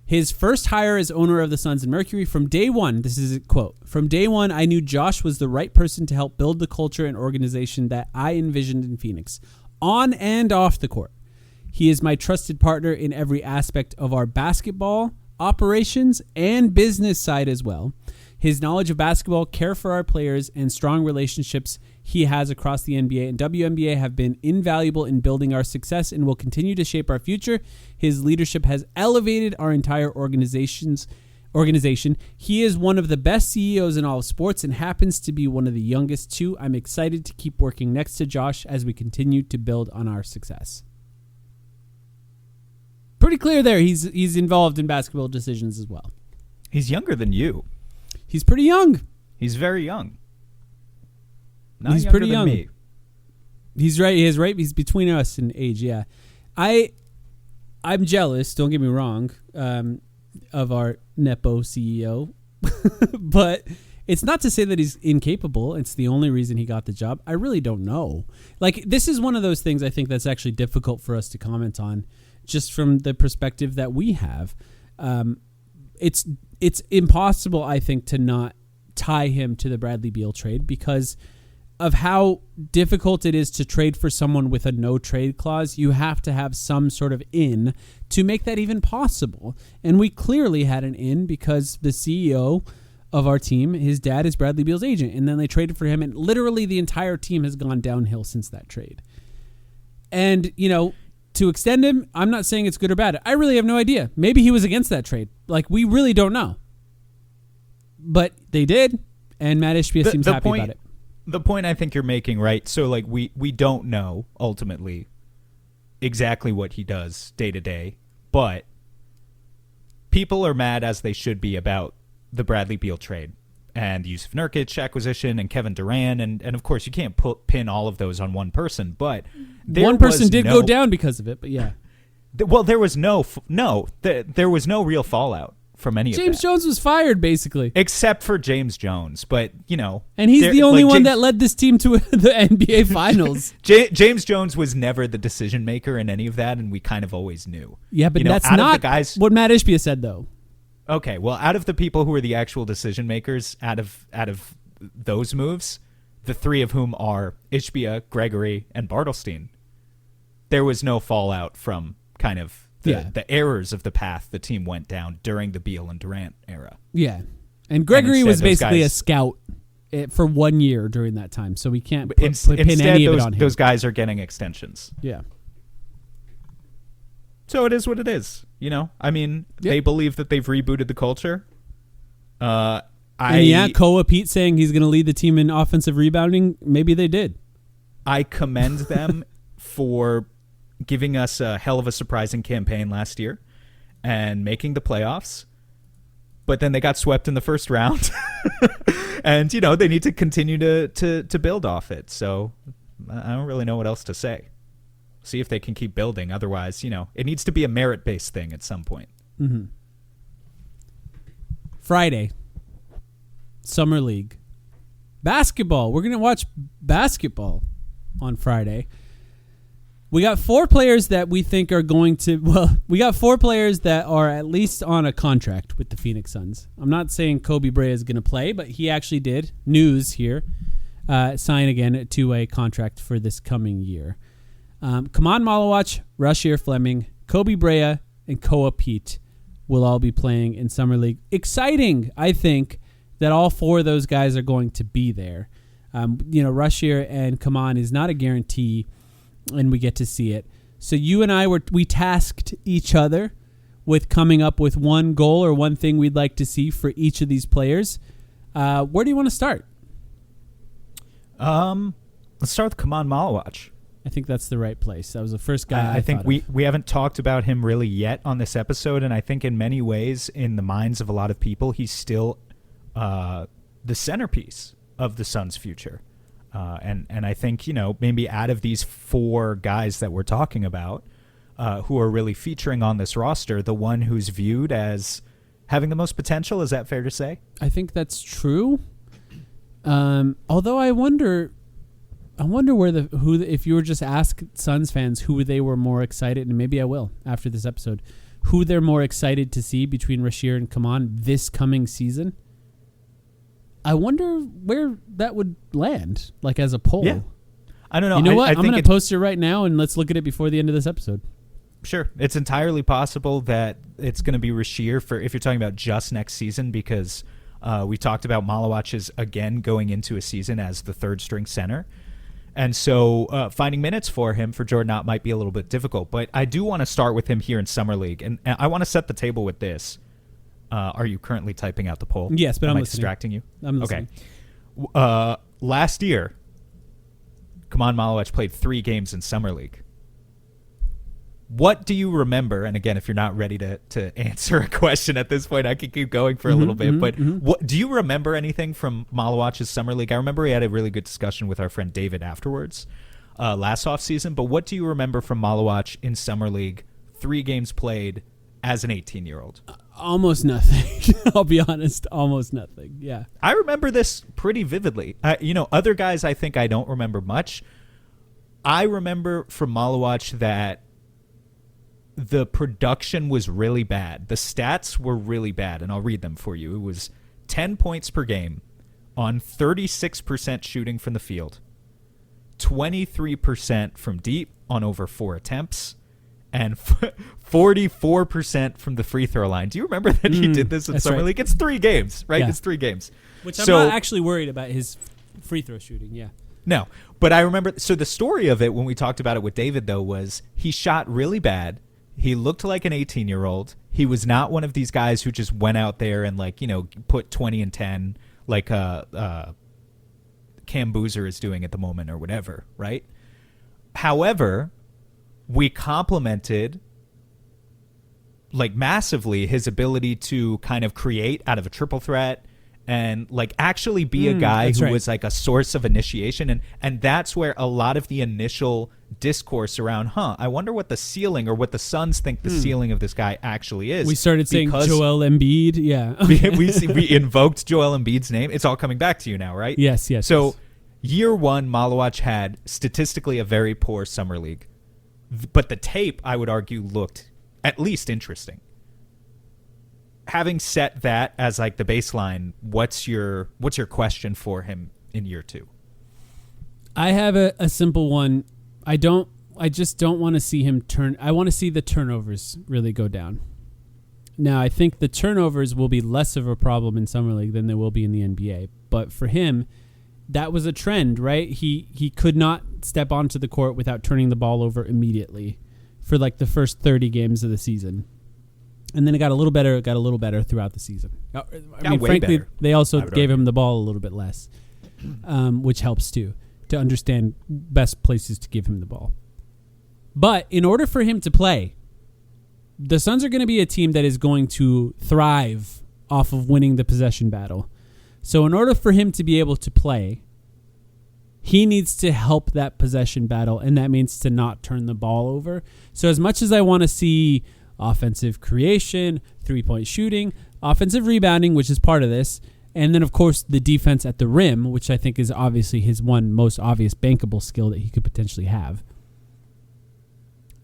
[SPEAKER 3] His first hire as owner of the Suns and Mercury. From day one, this is a quote, "From day one, I knew Josh was the right person to help build the culture and organization that I envisioned in Phoenix, on and off the court. He is my trusted partner in every aspect of our basketball, operations, and business side as well. His knowledge of basketball, care for our players, and strong relationships he has across the NBA and WNBA have been invaluable in building our success and will continue to shape our future. His leadership has elevated our entire organization. He is one of the best CEOs in all of sports and happens to be one of the youngest too. I'm excited to keep working next to Josh as we continue to build on our success." Pretty clear there. He's involved in basketball decisions as well.
[SPEAKER 4] He's younger than you.
[SPEAKER 3] He's pretty young.
[SPEAKER 4] He's very young.
[SPEAKER 3] He's pretty young. Me. He's right. He's between us in age. Yeah, I'm jealous. Don't get me wrong, of our Nepo CEO, but it's not to say that he's incapable. It's the only reason he got the job. I really don't know. Like, this is one of those things I think that's actually difficult for us to comment on, just from the perspective that we have. It's impossible, I think, to not tie him to the Bradley Beal trade because of how difficult it is to trade for someone with a no trade clause. You have to have some sort of in to make that even possible. And we clearly had an in because the CEO of our team. His dad is Bradley Beal's agent, and then they traded for him, and literally the entire team has gone downhill since that trade. And, to extend him, I'm not saying it's good or bad. I really have no idea. Maybe he was against that trade. We really don't know. But they did, and Matt Ishbia seems happy about it.
[SPEAKER 4] The point I think you're making, right? So, we don't know, ultimately, exactly what he does day to day, but people are mad, as they should be, about the Bradley Beal trade and Yusuf Nurkic acquisition and Kevin Durant, and of course you can't pin all of those on one person, but
[SPEAKER 3] one person did go down because of it. But yeah,
[SPEAKER 4] well, there was no real fallout from any of that.
[SPEAKER 3] James Jones was fired basically,
[SPEAKER 4] except for James Jones, but
[SPEAKER 3] and he's the only one that led this team to the NBA Finals.
[SPEAKER 4] James Jones was never the decision maker in any of that, and we kind of always knew.
[SPEAKER 3] Yeah, but that's not what Matt Ishbia said, though.
[SPEAKER 4] Okay, well, out of the people who are the actual decision makers, out of those moves, the three of whom are Ishbia, Gregory, and Bartelstein, there was no fallout from kind of the errors of the path the team went down during the Beal and Durant era.
[SPEAKER 3] Yeah, and Gregory was basically a scout for 1 year during that time, so we can't pin any of it on him.
[SPEAKER 4] Those guys are getting extensions.
[SPEAKER 3] Yeah.
[SPEAKER 4] So it is what it is, They believe that they've rebooted the culture. Koa
[SPEAKER 3] Pete saying he's going to lead the team in offensive rebounding. Maybe they did.
[SPEAKER 4] I commend them for giving us a hell of a surprising campaign last year and making the playoffs. But then they got swept in the first round. And, they need to continue to build off it. So I don't really know what else to say. See if they can keep building. Otherwise, it needs to be a merit-based thing at some point.
[SPEAKER 3] Mm-hmm. Friday, Summer League. Basketball. We're going to watch basketball on Friday. We got 4 players that we think are going to... Well, we got 4 players that are at least on a contract with the Phoenix Suns. I'm not saying Kobe Bryant is going to play, but he actually did. News here. Sign again a 2-way contract for this coming year. Kaman Malawach, Rasheer Fleming, Kobe Bryant, and Koa Pete will all be playing in Summer League. Exciting, I think, that all 4 of those guys are going to be there. Rasheer and Kaman is not a guarantee, and we get to see it. So you and I we tasked each other with coming up with one goal or one thing we'd like to see for each of these players. Where do you want to start?
[SPEAKER 4] Let's start with Kaman Malawach.
[SPEAKER 3] I think that's the right place. That was the first guy
[SPEAKER 4] I think we haven't talked about him really yet on this episode, and I think in many ways, in the minds of a lot of people, he's still the centerpiece of the Suns' future. And I think, maybe out of these 4 guys that we're talking about who are really featuring on this roster, the one who's viewed as having the most potential, is that fair to say?
[SPEAKER 3] I think that's true. Although I wonder if you were just ask Suns fans who they were more excited, and maybe I will after this episode, who they're more excited to see between Rasheer and Kaman this coming season. I wonder where that would land, as a poll.
[SPEAKER 4] Yeah. I don't know.
[SPEAKER 3] You know what? I'm going to post it right now, and let's look at it before the end of this episode.
[SPEAKER 4] Sure. It's entirely possible that it's going to be Rasheer if you're talking about just next season, because we talked about Malawach is again going into a season as the 3rd-string center. And so finding minutes for him for Jordan Ott might be a little bit difficult. But I do want to start with him here in Summer League. And I want to set the table with this. Are you currently typing out the poll?
[SPEAKER 3] Yes, but
[SPEAKER 4] Am I
[SPEAKER 3] listening.
[SPEAKER 4] distracting you?
[SPEAKER 3] I'm listening.
[SPEAKER 4] Okay. Last year, Kaman Malawach played 3 games in Summer League. What do you remember? And again, if you're not ready to answer a question at this point, I could keep going for a little bit. But what do you remember anything from Malawach's Summer League? I remember we had a really good discussion with our friend David afterwards last offseason. But what do you remember from Musclewatch in Summer League, 3 games played as an 18-year-old?
[SPEAKER 3] Almost nothing. I'll be honest. Almost nothing. Yeah.
[SPEAKER 4] I remember this pretty vividly. Other guys I think I don't remember much. I remember from Musclewatch that the production was really bad. The stats were really bad, and I'll read them for you. It was 10 points per game on 36% shooting from the field, 23% from deep on over 4 attempts, and 44% from the free throw line. Do you remember that he did this in Summer League? It's 3 games, right?
[SPEAKER 3] Yeah.
[SPEAKER 4] It's 3 games.
[SPEAKER 3] Which I'm not actually worried about his free throw shooting, yeah.
[SPEAKER 4] No, but I remember, so the story of it when we talked about it with David, though, was he shot really bad. He looked like an 18-year-old. He was not one of these guys who just went out there and, like, you know, put 20 and 10 like Cam Boozer is doing at the moment or whatever, right? However, we complimented, like, massively his ability to kind of create out of a triple threat and, like, actually be a guy who was, like, a source of initiation. And that's where a lot of the initial discourse around, I wonder what the ceiling or what the Suns think the ceiling of this guy actually is.
[SPEAKER 3] We started saying Joel Embiid, yeah.
[SPEAKER 4] we invoked Joel Embiid's name. It's all coming back to you now, right?
[SPEAKER 3] Yes.
[SPEAKER 4] So year one, Musclewatch had statistically a very poor summer league. But the tape, I would argue, looked at least interesting. Having set that as like the baseline, what's your question for him in year 2?
[SPEAKER 3] I have a simple one. I just don't want to see him turn. I want to see the turnovers really go down. Now, I think the turnovers will be less of a problem in Summer League than they will be in the NBA. But for him, that was a trend, right? He could not step onto the court without turning the ball over immediately for like the first 30 games of the season. And then it got a little better throughout the season. I mean, frankly, better, they also gave him the ball a little bit less, which helps too, to understand best places to give him the ball. But in order for him to play, the Suns are going to be a team that is going to thrive off of winning the possession battle. So in order for him to be able to play, he needs to help that possession battle, and that means to not turn the ball over. So as much as I want to see offensive creation, 3-point shooting, offensive rebounding, which is part of this, and then, of course, the defense at the rim, which I think is obviously his one most obvious bankable skill that he could potentially have.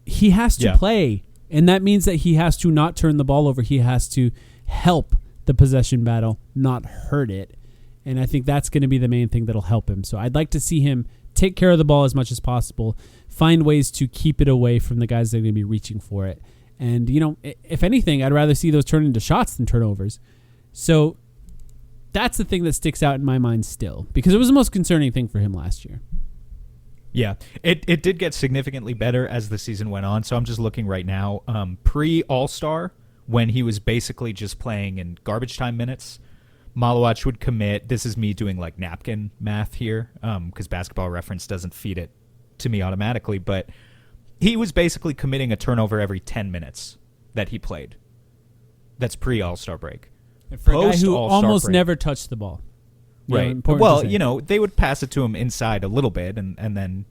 [SPEAKER 3] He has to play, and that means that he has to not turn the ball over. He has to help the possession battle, not hurt it. And I think that's going to be the main thing that'll help him. So I'd like to see him take care of the ball as much as possible, find ways to keep it away from the guys that are going to be reaching for it. And, you know, if anything, I'd rather see those turn into shots than turnovers. So that's the thing that sticks out in my mind still, because it was the most concerning thing for him last year.
[SPEAKER 4] Yeah, it did get significantly better as the season went on. So I'm just looking right now. Pre-All-Star, when he was basically just playing in garbage time minutes, Musclewatch would commit, this is me doing like napkin math here, because Basketball Reference doesn't feed it to me automatically, but he was basically committing a turnover every 10 minutes that he played. That's pre-All-Star break.
[SPEAKER 3] And for a guy who almost never touched the ball.
[SPEAKER 4] Right. Well, you know, they would pass it to him inside a little bit, and then,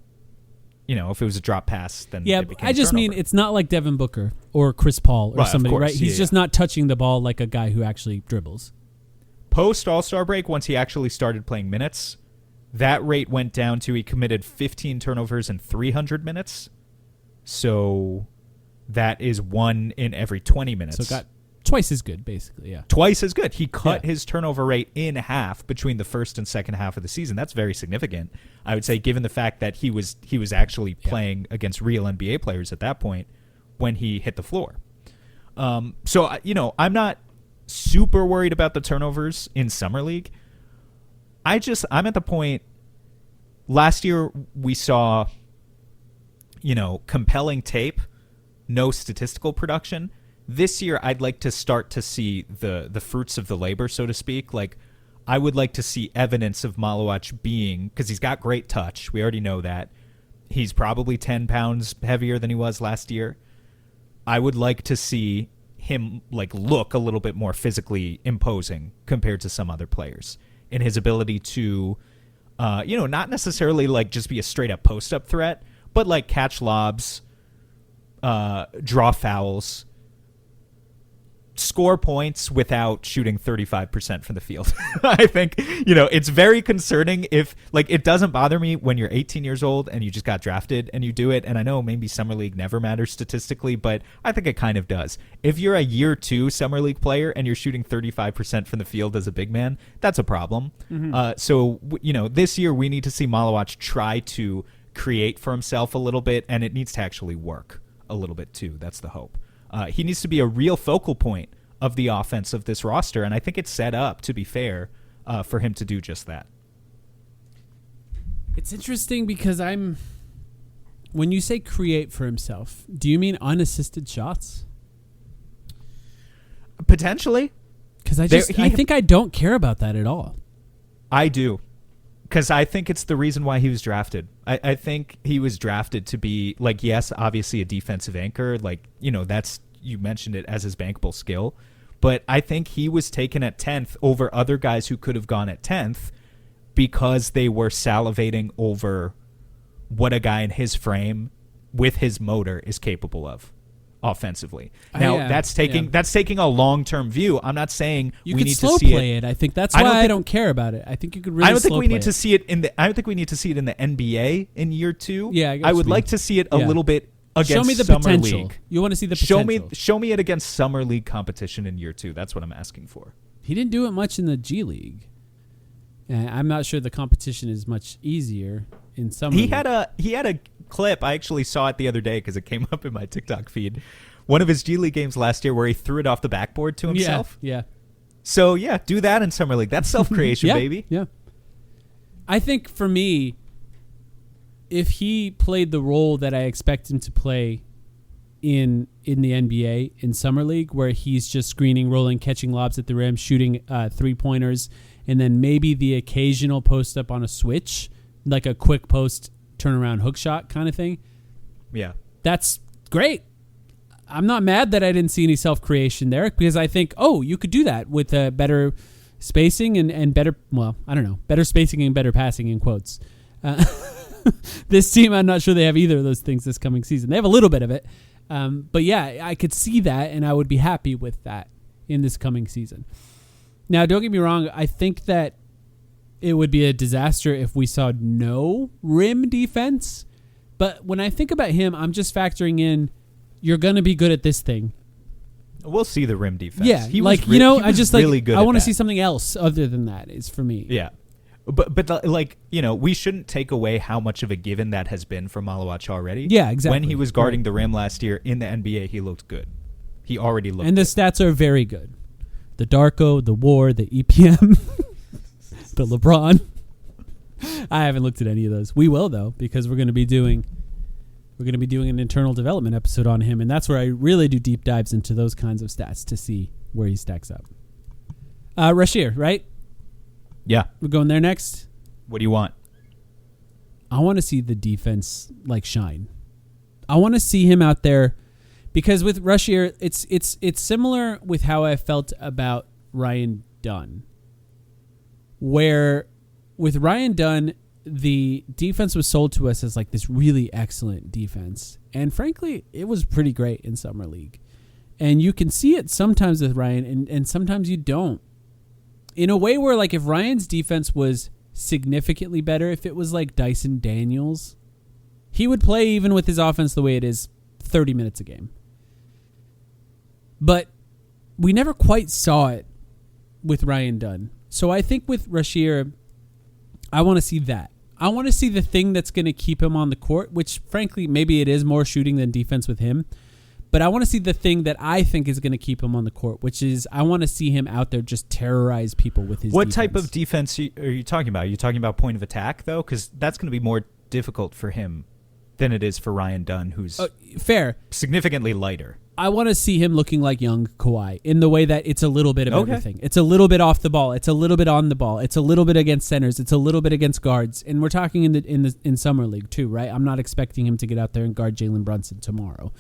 [SPEAKER 4] you know, if it was a drop pass, then it became
[SPEAKER 3] I just mean it's not like Devin Booker or Chris Paul or somebody, right? He's just not touching the ball like a guy who actually dribbles.
[SPEAKER 4] Post All-Star break, once he actually started playing minutes, that rate went down to he committed 15 turnovers in 300 minutes. So that is 1 in every 20 minutes.
[SPEAKER 3] So it got twice as good, basically, yeah.
[SPEAKER 4] Twice as good. He cut his turnover rate in half between the first and second half of the season. That's very significant, I would say, given the fact that he was actually playing against real NBA players at that point when he hit the floor. So, you know, I'm not super worried about the turnovers in Summer League. I'm at the point, last year we saw, you know, compelling tape, no statistical production. This year, I'd like to start to see the fruits of the labor, so to speak. Like, I would like to see evidence of Musclewatch being, because he's got great touch. We already know that. He's probably 10 pounds heavier than he was last year. I would like to see him, like, look a little bit more physically imposing compared to some other players in his ability to, you know, not necessarily, like, just be a straight-up post-up threat, but, like, catch lobs, draw fouls, score points without shooting 35% from the field. I think, you know, it's very concerning if, like, it doesn't bother me when you're 18 years old and you just got drafted and you do it. And I know maybe Summer League never matters statistically, but I think it kind of does. If you're a year 2 Summer League player and you're shooting 35% from the field as a big man, that's a problem. So, you know, this year we need to see Musclewatch try to create for himself a little bit, and it needs to actually work. a little bit too. That's the hope. He needs to be a real focal point of the offense of this roster, and I think it's set up, to be fair, for him to do just that.
[SPEAKER 3] It's interesting because when you say create for himself, do you mean unassisted shots?
[SPEAKER 4] Potentially.
[SPEAKER 3] Because I think I don't care about that at all. I
[SPEAKER 4] do. Because I think it's the reason why he was drafted. I think he was drafted to be, like, yes, obviously a defensive anchor. Like, that's, you mentioned it as his bankable skill. But I think he was taken at 10th over other guys who could have gone at 10th because they were salivating over what a guy in his frame with his motor is capable of offensively. Now, that's taking a long-term view. I'm not saying we need to see it.
[SPEAKER 3] You could slow play it. I think that's why I don't care about it. I think you could really. I don't think we need to see it
[SPEAKER 4] in the. I don't think we need to see it in the NBA in year 2.
[SPEAKER 3] Yeah,
[SPEAKER 4] I would like to see it a little bit against
[SPEAKER 3] Show me the
[SPEAKER 4] Summer
[SPEAKER 3] potential.
[SPEAKER 4] League.
[SPEAKER 3] You want to see the potential.
[SPEAKER 4] Show me it against Summer League competition in year 2. That's what I'm asking for.
[SPEAKER 3] He didn't do it much in the G League. I'm not sure the competition is much easier in Summer League.
[SPEAKER 4] He had a clip. I actually saw it the other day because it came up in my TikTok feed. One of his G League games last year where he threw it off the backboard to himself.
[SPEAKER 3] Yeah.
[SPEAKER 4] So, yeah, do that in Summer League. That's self-creation, baby.
[SPEAKER 3] Yeah. I think for me, if he played the role that I expect him to play in the NBA in Summer League, where he's just screening, rolling, catching lobs at the rim, shooting three-pointers, and then maybe the occasional post-up on a switch, like a quick post turnaround hook shot kind of thing.
[SPEAKER 4] Yeah.
[SPEAKER 3] That's great. I'm not mad that I didn't see any self-creation there because I think, you could do that with better spacing and better, better spacing and better passing in quotes. This team, I'm not sure they have either of those things this coming season. They have a little bit of it. But yeah, I could see that and I would be happy with that in this coming season. Now, don't get me wrong. I think that it would be a disaster if we saw no rim defense. But when I think about him, I'm just factoring in you're going to be good at this thing.
[SPEAKER 4] We'll see the rim defense.
[SPEAKER 3] Yeah,
[SPEAKER 4] he was really good.
[SPEAKER 3] I want to see something else other than that is for me.
[SPEAKER 4] Yeah. But we shouldn't take away how much of a given that has been for Musclewatch already.
[SPEAKER 3] Yeah, exactly.
[SPEAKER 4] When he was guarding the rim last year in the NBA, he looked good. He already looked
[SPEAKER 3] And
[SPEAKER 4] good.
[SPEAKER 3] the stats are very good. The Darko, the WAR, the EPM, the LeBron. I haven't looked at any of those. We will, though, because we're going to be doing an internal development episode on him, and that's where I really do deep dives into those kinds of stats to see where he stacks up. Rasheer, right?
[SPEAKER 4] Yeah.
[SPEAKER 3] We're going there next.
[SPEAKER 4] What do you want?
[SPEAKER 3] I want to see the defense shine. I want to see him out there because with Rasheer, it's similar with how I felt about Ryan Dunn. Where with Ryan Dunn, the defense was sold to us as this really excellent defense. And frankly, it was pretty great in Summer League. And you can see it sometimes with Ryan and sometimes you don't. In a way where if Ryan's defense was significantly better, if it was like Dyson Daniels, he would play even with his offense the way it is 30 minutes a game. But we never quite saw it with Ryan Dunn. So I think with Rasheer, I want to see that. I want to see the thing that's going to keep him on the court, which frankly, maybe it is more shooting than defense with him. But I want to see the thing that I think is going to keep him on the court, which is I want to see him out there just terrorize people with his defense.
[SPEAKER 4] Type of defense are you talking about? Are you talking about point of attack, though? Because that's going to be more difficult for him than it is for Ryan Dunn, who's
[SPEAKER 3] fair,
[SPEAKER 4] significantly lighter.
[SPEAKER 3] I want to see him looking like young Kawhi in the way that it's a little bit of everything. It's a little bit off the ball. It's a little bit on the ball. It's a little bit against centers. It's a little bit against guards. And we're talking in Summer League too, right? I'm not expecting him to get out there and guard Jalen Brunson tomorrow.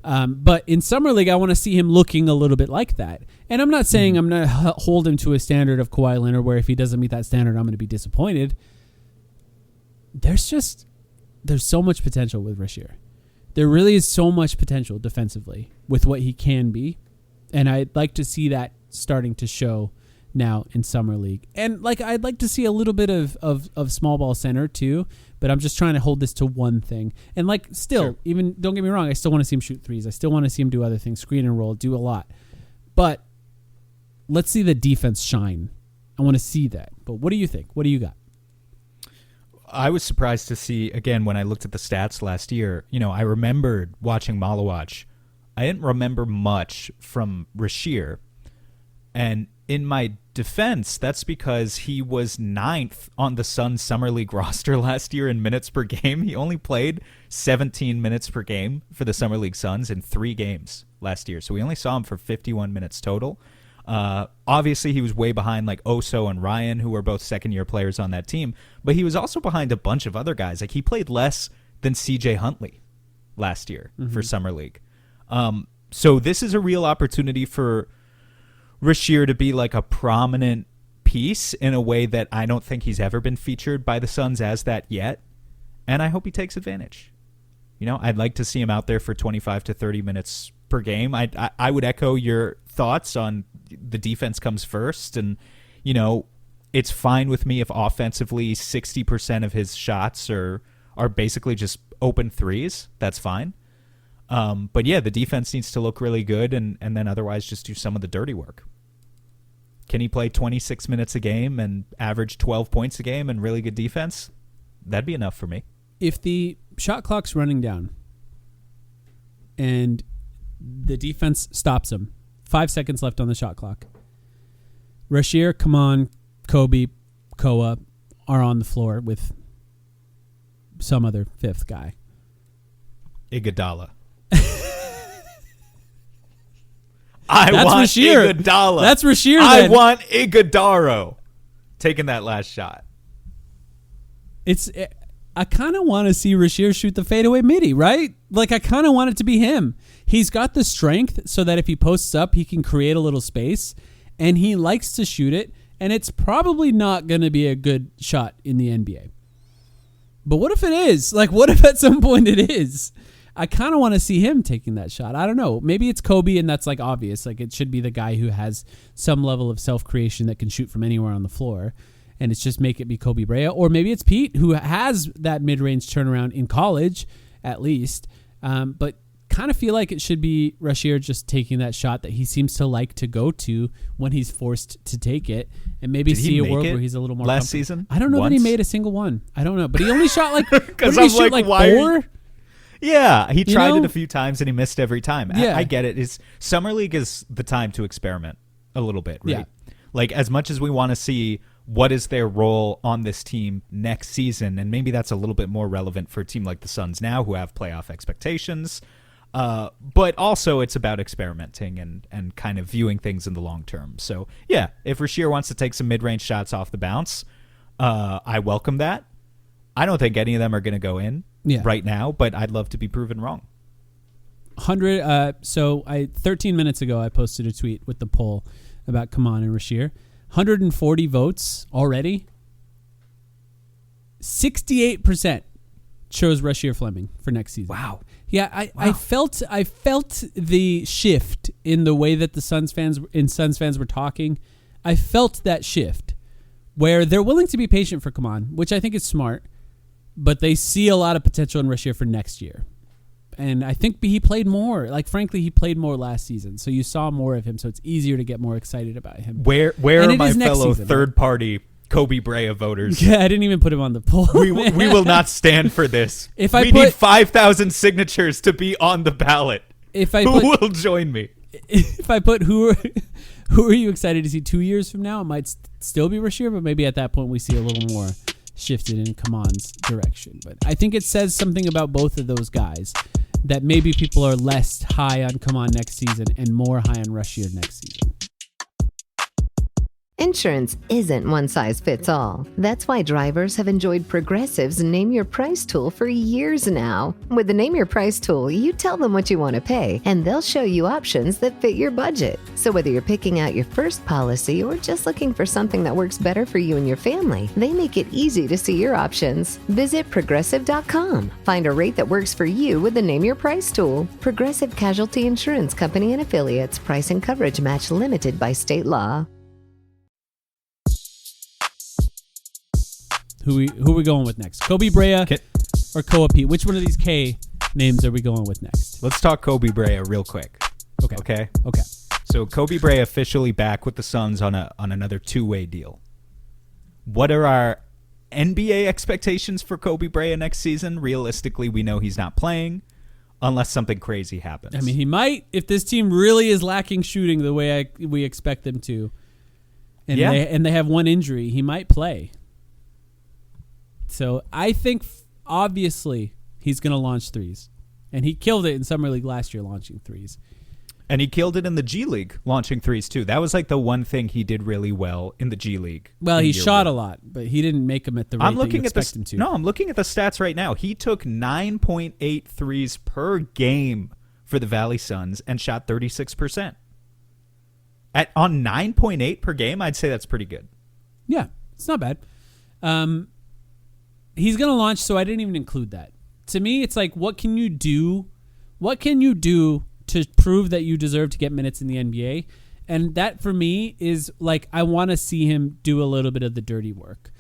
[SPEAKER 3] But in Summer League, I want to see him looking a little bit like that. And I'm not saying I'm going to hold him to a standard of Kawhi Leonard where if he doesn't meet that standard, I'm going to be disappointed. There's so much potential with Rasheer. There really is so much potential defensively with what he can be. And I'd like to see that starting to show now in Summer League. And I'd like to see a little bit of small ball center too, but I'm just trying to hold this to one thing. And still, even don't get me wrong, I still want to see him shoot threes. I still want to see him do other things, screen and roll, do a lot. But let's see the defense shine. I want to see that. But what do you think? What do you got?
[SPEAKER 4] I was surprised to see, again, when I looked at the stats last year, I remembered watching Musclewatch. I didn't remember much from Rasheer. And in my defense, that's because he was 9th on the Suns Summer League roster last year in minutes per game. He only played 17 minutes per game for the Summer League Suns in 3 games last year. So we only saw him for 51 minutes total. Obviously, he was way behind like Oso and Ryan, who were both second-year players on that team. But he was also behind a bunch of other guys. Like, he played less than CJ Huntley last year for Summer League. So this is a real opportunity for Rasheer to be like a prominent piece in a way that I don't think he's ever been featured by the Suns as that yet. And I hope he takes advantage. I'd like to see him out there for 25 to 30 minutes per game. I would echo your thoughts on the defense comes first. And, it's fine with me if offensively 60% of his shots are basically just open threes. That's fine. But yeah, the defense needs to look really good and then otherwise just do some of the dirty work. Can he play 26 minutes a game and average 12 points a game and really good defense? That'd be enough for me.
[SPEAKER 3] If the shot clock's running down and the defense stops him, 5 seconds left on the shot clock, Rasheer, Kaman, Kobe, Koa are on the floor with some other 5th guy.
[SPEAKER 4] Iguodala. I want
[SPEAKER 3] Rasheer.
[SPEAKER 4] Iguodala.
[SPEAKER 3] That's Rasheer.
[SPEAKER 4] I want Iguodaro taking that last shot.
[SPEAKER 3] I kind of want to see Rasheer shoot the fadeaway midi, right? Like, I kind of want it to be him. He's got the strength so that if he posts up, he can create a little space, and he likes to shoot it, and it's probably not going to be a good shot in the NBA. But what if it is? Like, what if at some point it is? I kind of want to see him taking that shot. I don't know. Maybe it's Kobe, and that's like obvious. Like, it should be the guy who has some level of self-creation that can shoot from anywhere on the floor, and it's just make it be Kobe Brea. Or maybe it's Pete, who has that mid-range turnaround in college, at least. But kind of feel like it should be Rasheer just taking that shot that he seems to like to go to when he's forced to take it, and maybe see a world where he's a little more
[SPEAKER 4] last season.
[SPEAKER 3] I don't know that he made a single one. I don't know, but he only shot like
[SPEAKER 4] because
[SPEAKER 3] I'm like 4.
[SPEAKER 4] Yeah, he tried it a few times and he missed every time.
[SPEAKER 3] Yeah.
[SPEAKER 4] I get it. Summer League is the time to experiment a little bit, right?
[SPEAKER 3] Yeah.
[SPEAKER 4] Like, as much as we want to see what is their role on this team next season, and maybe that's a little bit more relevant for a team like the Suns now who have playoff expectations, but also it's about experimenting and kind of viewing things in the long term. So, yeah, if Rasheer wants to take some mid-range shots off the bounce, I welcome that. I don't think any of them are going to go in right now, but I'd love to be proven wrong.
[SPEAKER 3] 13 minutes ago, I posted a tweet with the poll about Kaman and Rasheer. 140 votes already. 68% chose Rasheer Fleming for next season.
[SPEAKER 4] Wow.
[SPEAKER 3] Yeah, I felt the shift in the way that the Suns fans were talking. I felt that shift where they're willing to be patient for Kaman, which I think is smart. But they see a lot of potential in Rasheer for next year. And I think he played more. Like, frankly, he played more last season. So you saw more of him, so it's easier to get more excited about him.
[SPEAKER 4] Where are my fellow third-party Kobe Brea voters?
[SPEAKER 3] Yeah, I didn't even put him on the poll.
[SPEAKER 4] We will not stand for this. We need 5,000 signatures to be on the ballot. Who will join me?
[SPEAKER 3] If I put who are you excited to see 2 years from now, it might still be Rasheer, but maybe at that point we see a little more shifted in Kaman's direction. But I think it says something about both of those guys that maybe people are less high on Kaman next season and more high on Rasheer next season.
[SPEAKER 7] Insurance isn't one size fits all. That's why drivers have enjoyed Progressive's Name Your Price tool for years now. With the Name Your Price tool, you tell them what you want to pay, and they'll show you options that fit your budget. So whether you're picking out your first policy or just looking for something that works better for you and your family, they make it easy to see your options. Visit Progressive.com. Find a rate that works for you with the Name Your Price tool. Progressive Casualty Insurance Company and Affiliates. Price and coverage match limited by state law.
[SPEAKER 3] Who are we going with next? Kobe Brea or Koa Pete? Which one of these K names are we going with next?
[SPEAKER 4] Let's talk Kobe Brea real quick. Okay. So Kobe Brea officially back with the Suns on another two-way deal. What are our NBA expectations for Kobe Bryant next season, realistically, we know he's not playing unless something crazy happens.
[SPEAKER 3] I mean, he might if this team really is lacking shooting the way we expect them to. And they have one injury, he might play. So I think, obviously, he's going to launch threes. And he killed it in Summer League last year launching threes.
[SPEAKER 4] And he killed it in the G League launching threes, too. That was like the one thing he did really well in the G League.
[SPEAKER 3] Well, he shot a lot, but he didn't make them at the rate that you expect him to.
[SPEAKER 4] No, I'm looking at the stats right now. He took 9.8 threes per game for the Valley Suns and shot 36%. On 9.8 per game, I'd say that's pretty good.
[SPEAKER 3] Yeah, it's not bad. He's going to launch, so I didn't even include that. To me, it's like, what can you do? What can you do to prove that you deserve to get minutes in the NBA? And that, for me, is like, I want to see him do a little bit of the dirty work.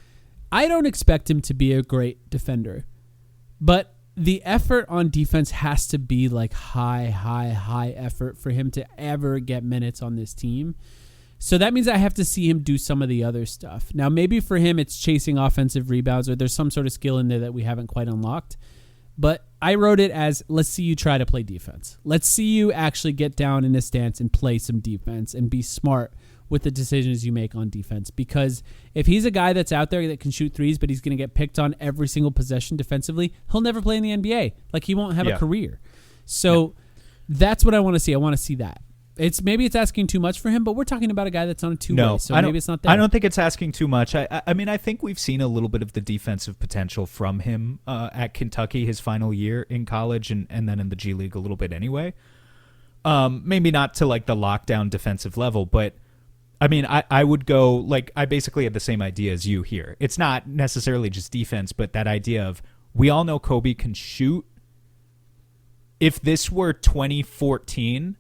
[SPEAKER 3] I don't expect him to be a great defender, but the effort on defense has to be like high effort for him to ever get minutes on this team. So that means I have to see him do some of the other stuff. Now, maybe for him, it's chasing offensive rebounds, or there's some sort of skill in there that we haven't quite unlocked. But I wrote it as, let's see you try to play defense. Let's see you actually get down in a stance and play some defense and be smart with the decisions you make on defense. Because if he's a guy that's out there that can shoot threes, but he's going to get picked on every single possession defensively, he'll never play in the NBA. Like, he won't have a career. So that's what I want to see. I want to see that. Maybe it's asking too much for him, but we're talking about a guy that's on a two-way, so maybe it's not that.
[SPEAKER 4] I don't think it's asking too much. I mean, I think we've seen a little bit of the defensive potential from him at Kentucky his final year in college and then in the G League a little bit anyway. Maybe not to like the lockdown defensive level, but I mean, I would go, like, I basically had the same idea as you here. It's not necessarily just defense, but that idea of, we all know Kobe can shoot. If this were 2014,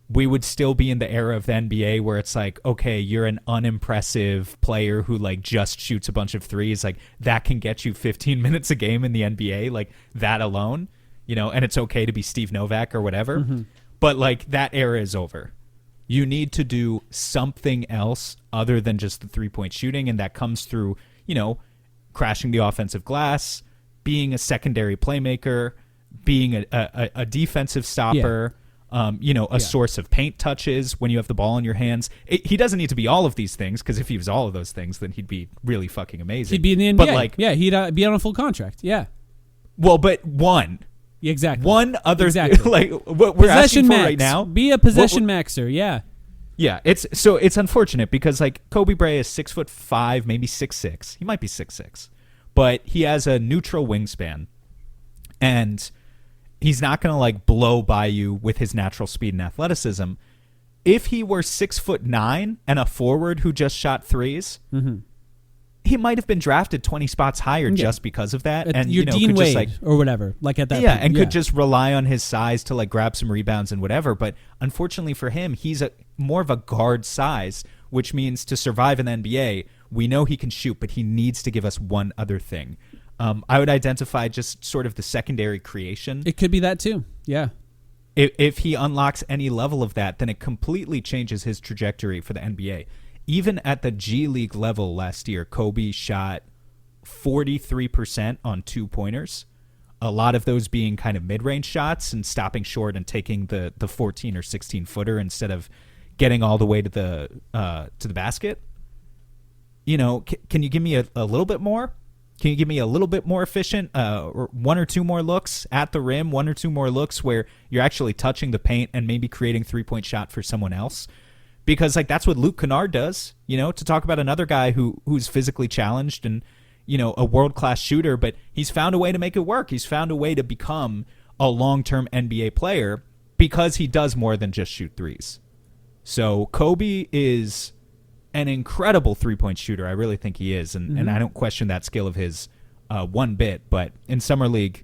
[SPEAKER 4] we would still be in the era of the NBA where it's like, okay, you're an unimpressive player who like just shoots a bunch of threes. Like, that can get you 15 minutes a game in the NBA, like that alone, you know, and it's okay to be Steve Novak or whatever. Mm-hmm. But like, that era is over. You need to do something else other than just the three-point shooting, and that comes through, you know, crashing the offensive glass, being a secondary playmaker, being a defensive stopper, a source of paint touches when you have the ball in your hands. He doesn't need to be all of these things, because if he was all of those things, then he'd be really fucking amazing.
[SPEAKER 3] He'd be in the NBA.
[SPEAKER 4] But like,
[SPEAKER 3] he'd be on a full contract. Yeah.
[SPEAKER 4] Well, but one.
[SPEAKER 3] Exactly.
[SPEAKER 4] One other
[SPEAKER 3] exactly.
[SPEAKER 4] Like what we're asking for right now.
[SPEAKER 3] Be a possession maxer, yeah.
[SPEAKER 4] Yeah, it's unfortunate because like Kobe Bryant is 6'5", maybe 6'6". He might be 6'6", but he has a neutral wingspan, and he's not going to like blow by you with his natural speed and athleticism. If he were 6'9" and a forward who just shot threes, he might have been drafted 20 spots higher just because of that. And
[SPEAKER 3] you're Dean
[SPEAKER 4] could
[SPEAKER 3] Wade
[SPEAKER 4] just like,
[SPEAKER 3] or whatever, like at that
[SPEAKER 4] point.
[SPEAKER 3] And
[SPEAKER 4] could just rely on his size to like grab some rebounds and whatever. But unfortunately for him, he's more of a guard size, which means to survive in the NBA, we know he can shoot, but he needs to give us one other thing. I would identify just sort of the secondary creation.
[SPEAKER 3] It could be that too. Yeah.
[SPEAKER 4] If he unlocks any level of that, then it completely changes his trajectory for the NBA. Even at the G League level last year, Kobe shot 43% on two-pointers, a lot of those being kind of mid-range shots and stopping short and taking the 14 or 16-footer instead of getting all the way to the basket. You know, can you give me a little bit more? Can you give me a little bit more efficient, or one or two more looks at the rim, one or two more looks where you're actually touching the paint and maybe creating three-point shot for someone else? Because like that's what Luke Kennard does, you know, to talk about another guy who's physically challenged and, you know, a world-class shooter, but he's found a way to make it work. He's found a way to become a long-term NBA player because he does more than just shoot threes. So Kobe is an incredible three-point shooter. I really think he is, and I don't question that skill of his one bit. But in Summer League,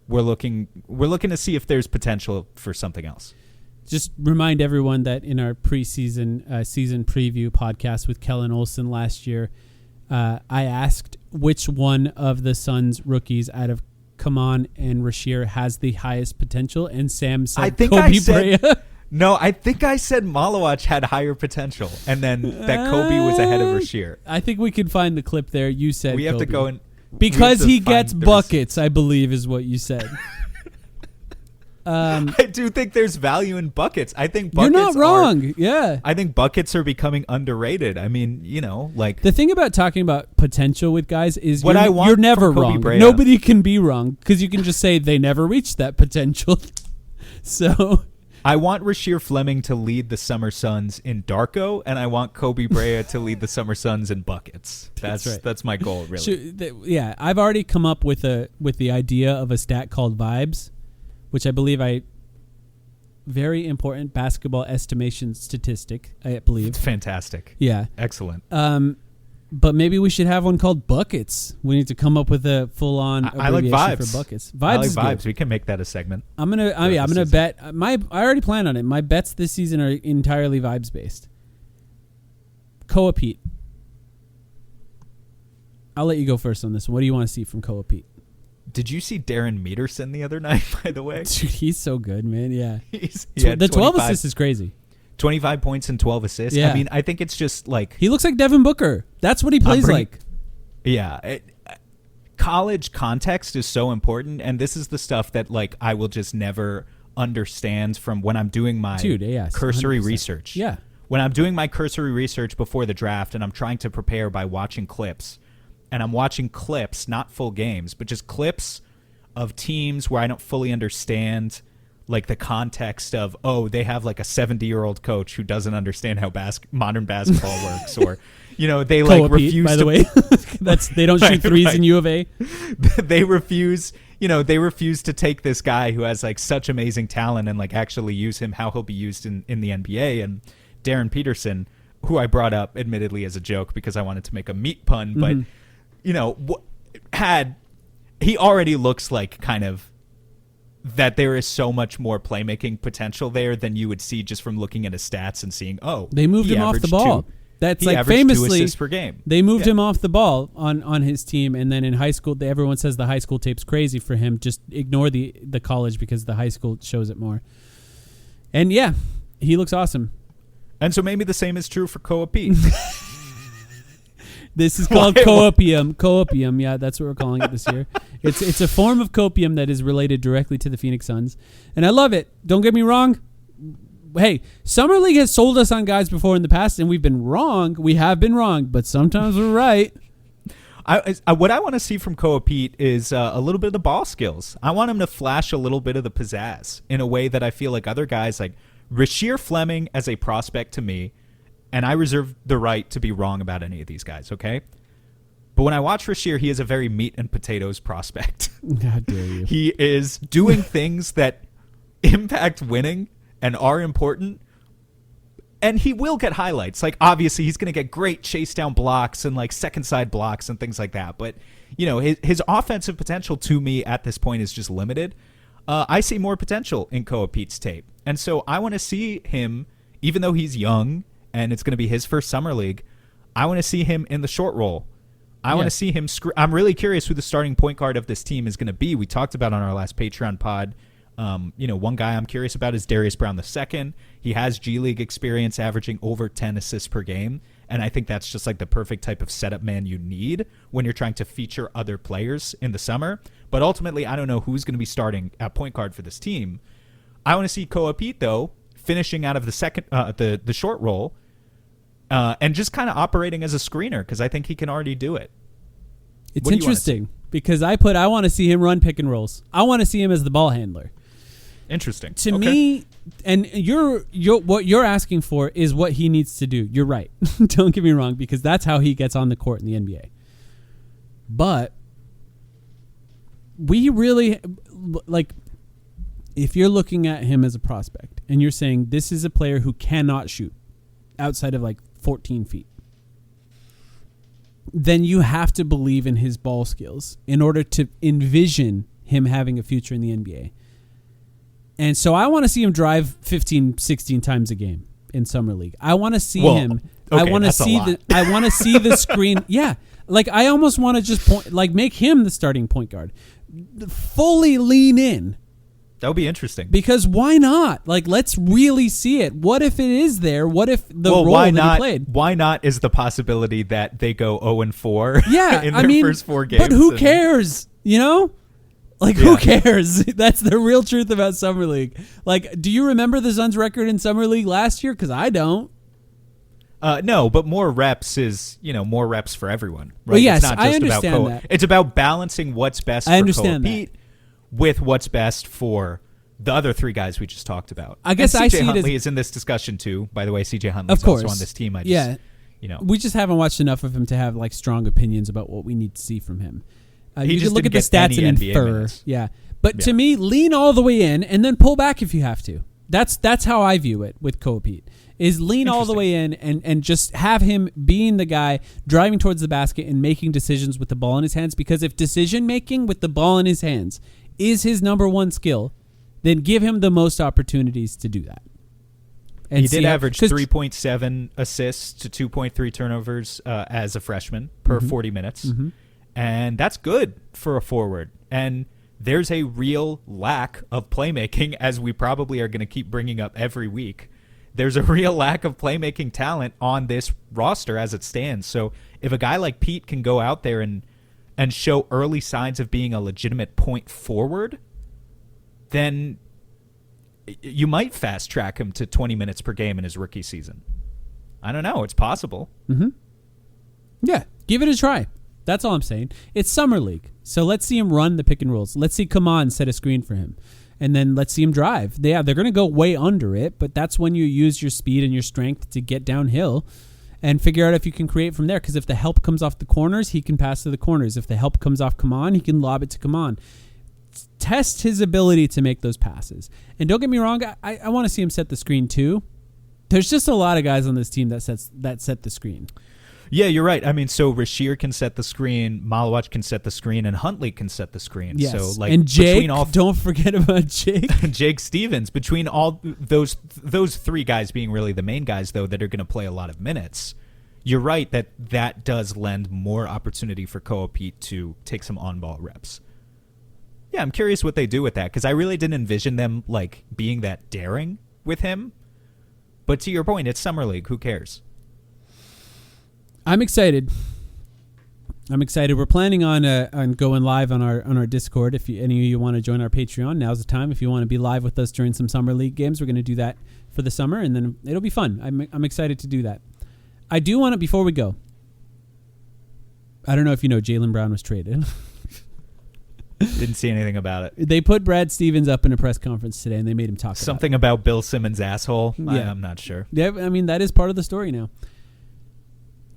[SPEAKER 4] we're looking to see if there's potential for something else.
[SPEAKER 3] Just remind everyone that in our preseason season preview podcast with Kellen Olson last year, I asked which one of the Suns rookies out of Kaman and Rasheer has the highest potential, and Sam said Kobe Bryant.
[SPEAKER 4] No, I think I said Musclewatch had higher potential, and then that Kobe was ahead of Rasheer.
[SPEAKER 3] I think we can find the clip there. You said
[SPEAKER 4] we have
[SPEAKER 3] Kobe.
[SPEAKER 4] to go and
[SPEAKER 3] Because he gets buckets, I believe, is what you said.
[SPEAKER 4] I do think there's value in buckets. I think buckets
[SPEAKER 3] you're not wrong. Yeah.
[SPEAKER 4] I think buckets are becoming underrated. I mean, like
[SPEAKER 3] the thing about talking about potential with guys is
[SPEAKER 4] what I want
[SPEAKER 3] you're never
[SPEAKER 4] from Kobe
[SPEAKER 3] wrong.
[SPEAKER 4] Bryant.
[SPEAKER 3] Nobody can be wrong because you can just say they never reached that potential. So
[SPEAKER 4] I want Rasheer Fleming to lead the Summer Suns in Darko, and I want Kobe Bryant to lead the Summer Suns in buckets. That's my goal, really.
[SPEAKER 3] I've already come up with the idea of a stat called vibes, which I believe very important basketball estimation statistic, I believe.
[SPEAKER 4] It's fantastic.
[SPEAKER 3] Yeah.
[SPEAKER 4] Excellent.
[SPEAKER 3] But maybe we should have one called buckets. We need to come up with a full-on abbreviation
[SPEAKER 4] I like vibes.
[SPEAKER 3] for buckets. Vibes
[SPEAKER 4] I like
[SPEAKER 3] is
[SPEAKER 4] vibes.
[SPEAKER 3] good.
[SPEAKER 4] We can make that a segment.
[SPEAKER 3] I'm gonna bet I already planned on it. My bets this season are entirely vibes based. Koa Pete. I'll let you go first on this one. What do you want to see from Koa Pete?
[SPEAKER 4] Did you see Darren Meterson the other night, by the way?
[SPEAKER 3] Dude, he's so good, man. Yeah.
[SPEAKER 4] The
[SPEAKER 3] 12 assists is crazy.
[SPEAKER 4] 25 points and 12 assists.
[SPEAKER 3] Yeah.
[SPEAKER 4] I mean, I think it's just like...
[SPEAKER 3] He looks like Devin Booker. That's what he plays like.
[SPEAKER 4] Yeah. College context is so important, and this is the stuff that like I will just never understand from when I'm doing my cursory
[SPEAKER 3] 100%.
[SPEAKER 4] Research.
[SPEAKER 3] Yeah.
[SPEAKER 4] When I'm doing my cursory research before the draft and I'm trying to prepare by watching clips, and I'm watching clips, not full games, but just clips of teams where I don't fully understand like the context of, they have like a 70-year-old coach who doesn't understand how modern basketball works, or they like refuse.
[SPEAKER 3] By the way, they don't shoot threes in U of A.
[SPEAKER 4] They refuse. They refuse to take this guy who has like such amazing talent and like actually use him how he'll be used in the NBA. And Darren Peterson, who I brought up admittedly as a joke because I wanted to make a meat pun, but he already looks like kind of that there is so much more playmaking potential there than you would see just from looking at his stats and seeing,
[SPEAKER 3] they moved him off the ball. That's like famously
[SPEAKER 4] 2 assists per game.
[SPEAKER 3] They moved him off the ball on his team, and then in high school, everyone says the high school tape's crazy for him. Just ignore the college because the high school shows it more. And yeah, he looks awesome.
[SPEAKER 4] And so maybe the same is true for Koa Pete.
[SPEAKER 3] This is called copium. Copium, yeah, that's what we're calling it this year. It's a form of copium that is related directly to the Phoenix Suns, and I love it. Don't get me wrong. Hey, Summer League has sold us on guys before in the past, and we've been wrong. We have been wrong, but sometimes we're right.
[SPEAKER 4] What I want to see from Koa Pete is a little bit of the ball skills. I want him to flash a little bit of the pizzazz in a way that I feel like other guys, like Rasheer Fleming as a prospect to me, and I reserve the right to be wrong about any of these guys, okay? But when I watch Rasheer, he is a very meat and potatoes prospect.
[SPEAKER 3] How dare you?
[SPEAKER 4] He is doing things that impact winning and are important, and he will get highlights. Like, obviously, he's going to get great chase down blocks and, like, second side blocks and things like that. But, his offensive potential to me at this point is just limited. I see more potential in Koa Pete's tape. And so I want to see him, even though he's young and it's going to be his first summer league, I want to see him in the short roll. I want to see him. I'm really curious who the starting point guard of this team is going to be. We talked about on our last Patreon pod. One guy I'm curious about is Darius Brown II. He has G League experience, averaging over 10 assists per game. And I think that's just like the perfect type of setup man you need when you're trying to feature other players in the summer. But ultimately, I don't know who's going to be starting at point guard for this team. I want to see Koa Pete, though, finishing out of the second, the short roll, and just kind of operating as a screener because I think he can already do it.
[SPEAKER 3] It's interesting because I want to see him run pick and rolls. I want to see him as the ball handler.
[SPEAKER 4] Interesting.
[SPEAKER 3] To me, and what you're asking for is what he needs to do. You're right. Don't get me wrong, because that's how he gets on the court in the NBA. But we really, like, if you're looking at him as a prospect and you're saying this is a player who cannot shoot outside of like 14 feet, then you have to believe in his ball skills in order to envision him having a future in the NBA. And so I want to see him drive 15, 16 times a game in Summer League. I want to see him.
[SPEAKER 4] Okay,
[SPEAKER 3] I want to see I want to see the screen. Yeah. Like I almost want to just make him the starting point guard. Fully lean in
[SPEAKER 4] That would be interesting.
[SPEAKER 3] Because why not? Like, let's really see it. What if it is there? What if the role that he played?
[SPEAKER 4] Why not is the possibility that they go 0-4
[SPEAKER 3] yeah,
[SPEAKER 4] in their first 4 games.
[SPEAKER 3] But who cares? You know? Like, who cares? That's the real truth about Summer League. Like, do you remember the Suns' record in Summer League last year? Because I don't.
[SPEAKER 4] No, but more reps is, more reps for everyone. Right?
[SPEAKER 3] Well, yes,
[SPEAKER 4] it's not just
[SPEAKER 3] I understand
[SPEAKER 4] about
[SPEAKER 3] that.
[SPEAKER 4] It's about balancing what's best
[SPEAKER 3] I
[SPEAKER 4] for
[SPEAKER 3] understand
[SPEAKER 4] Pete with what's best for the other 3 guys we just talked about.
[SPEAKER 3] I guess I see
[SPEAKER 4] Huntley
[SPEAKER 3] it
[SPEAKER 4] is in this discussion too. By the way, CJ Huntley's
[SPEAKER 3] of course
[SPEAKER 4] also on this team.
[SPEAKER 3] We just haven't watched enough of him to have like strong opinions about what we need to see from him. You
[SPEAKER 4] just
[SPEAKER 3] can look at the
[SPEAKER 4] didn't
[SPEAKER 3] stats
[SPEAKER 4] get
[SPEAKER 3] and
[SPEAKER 4] any NBA
[SPEAKER 3] infer.
[SPEAKER 4] minutes.
[SPEAKER 3] Yeah. But to me, lean all the way in and then pull back if you have to. That's how I view it with Pete. Is lean all the way in and just have him being the guy driving towards the basket and making decisions with the ball in his hands. Because if decision making with the ball in his hands is his number one skill, then give him the most opportunities to do that. And
[SPEAKER 4] he did average 3.7 assists to 2.3 turnovers as a freshman per 40 minutes. Mm-hmm. And that's good for a forward. And there's a real lack of playmaking, as we probably are going to keep bringing up every week. There's a real lack of playmaking talent on this roster as it stands. So if a guy like Pete can go out there and show early signs of being a legitimate point forward, then you might fast track him to 20 minutes per game in his rookie season. I don't know. It's possible.
[SPEAKER 3] Mm-hmm. Yeah, give it a try. That's all I'm saying. It's Summer League, so let's see him run the pick and rolls. Let's see Kaman set a screen for him. And then let's see him drive. They're going to go way under it, but that's when you use your speed and your strength to get downhill and figure out if you can create from there. Because if the help comes off the corners, he can pass to the corners. If the help comes off Kaman, he can lob it to Kaman. Test his ability to make those passes. And don't get me wrong, I want to see him set the screen too. There's just a lot of guys on this team that set the screen.
[SPEAKER 4] Yeah, you're right. I mean, so Rasheer can set the screen, Musclewatch can set the screen, and Huntley can set the screen.
[SPEAKER 3] Yes.
[SPEAKER 4] So, like,
[SPEAKER 3] and Jake, don't forget about Jake.
[SPEAKER 4] Jake Stevens. Between all those 3 guys being really the main guys, though, that are going to play a lot of minutes, you're right that does lend more opportunity for Pete to take some on-ball reps. Yeah, I'm curious what they do with that, because I really didn't envision them, like, being that daring with him. But to your point, it's Summer League. Who cares?
[SPEAKER 3] I'm excited. We're planning on going live on our Discord. If any of you want to join our Patreon, now's the time. If you want to be live with us during some Summer League games, we're going to do that for the summer, and then it'll be fun. I'm excited to do that. I do want to, before we go, I don't know if you know, Jaylen Brown was traded.
[SPEAKER 4] Didn't see anything about it.
[SPEAKER 3] They put Brad Stevens up in a press conference today, and they made him talk
[SPEAKER 4] something about Bill Simmons' asshole.
[SPEAKER 3] Yeah.
[SPEAKER 4] I'm not sure.
[SPEAKER 3] Yeah, I mean, that is part of the story now.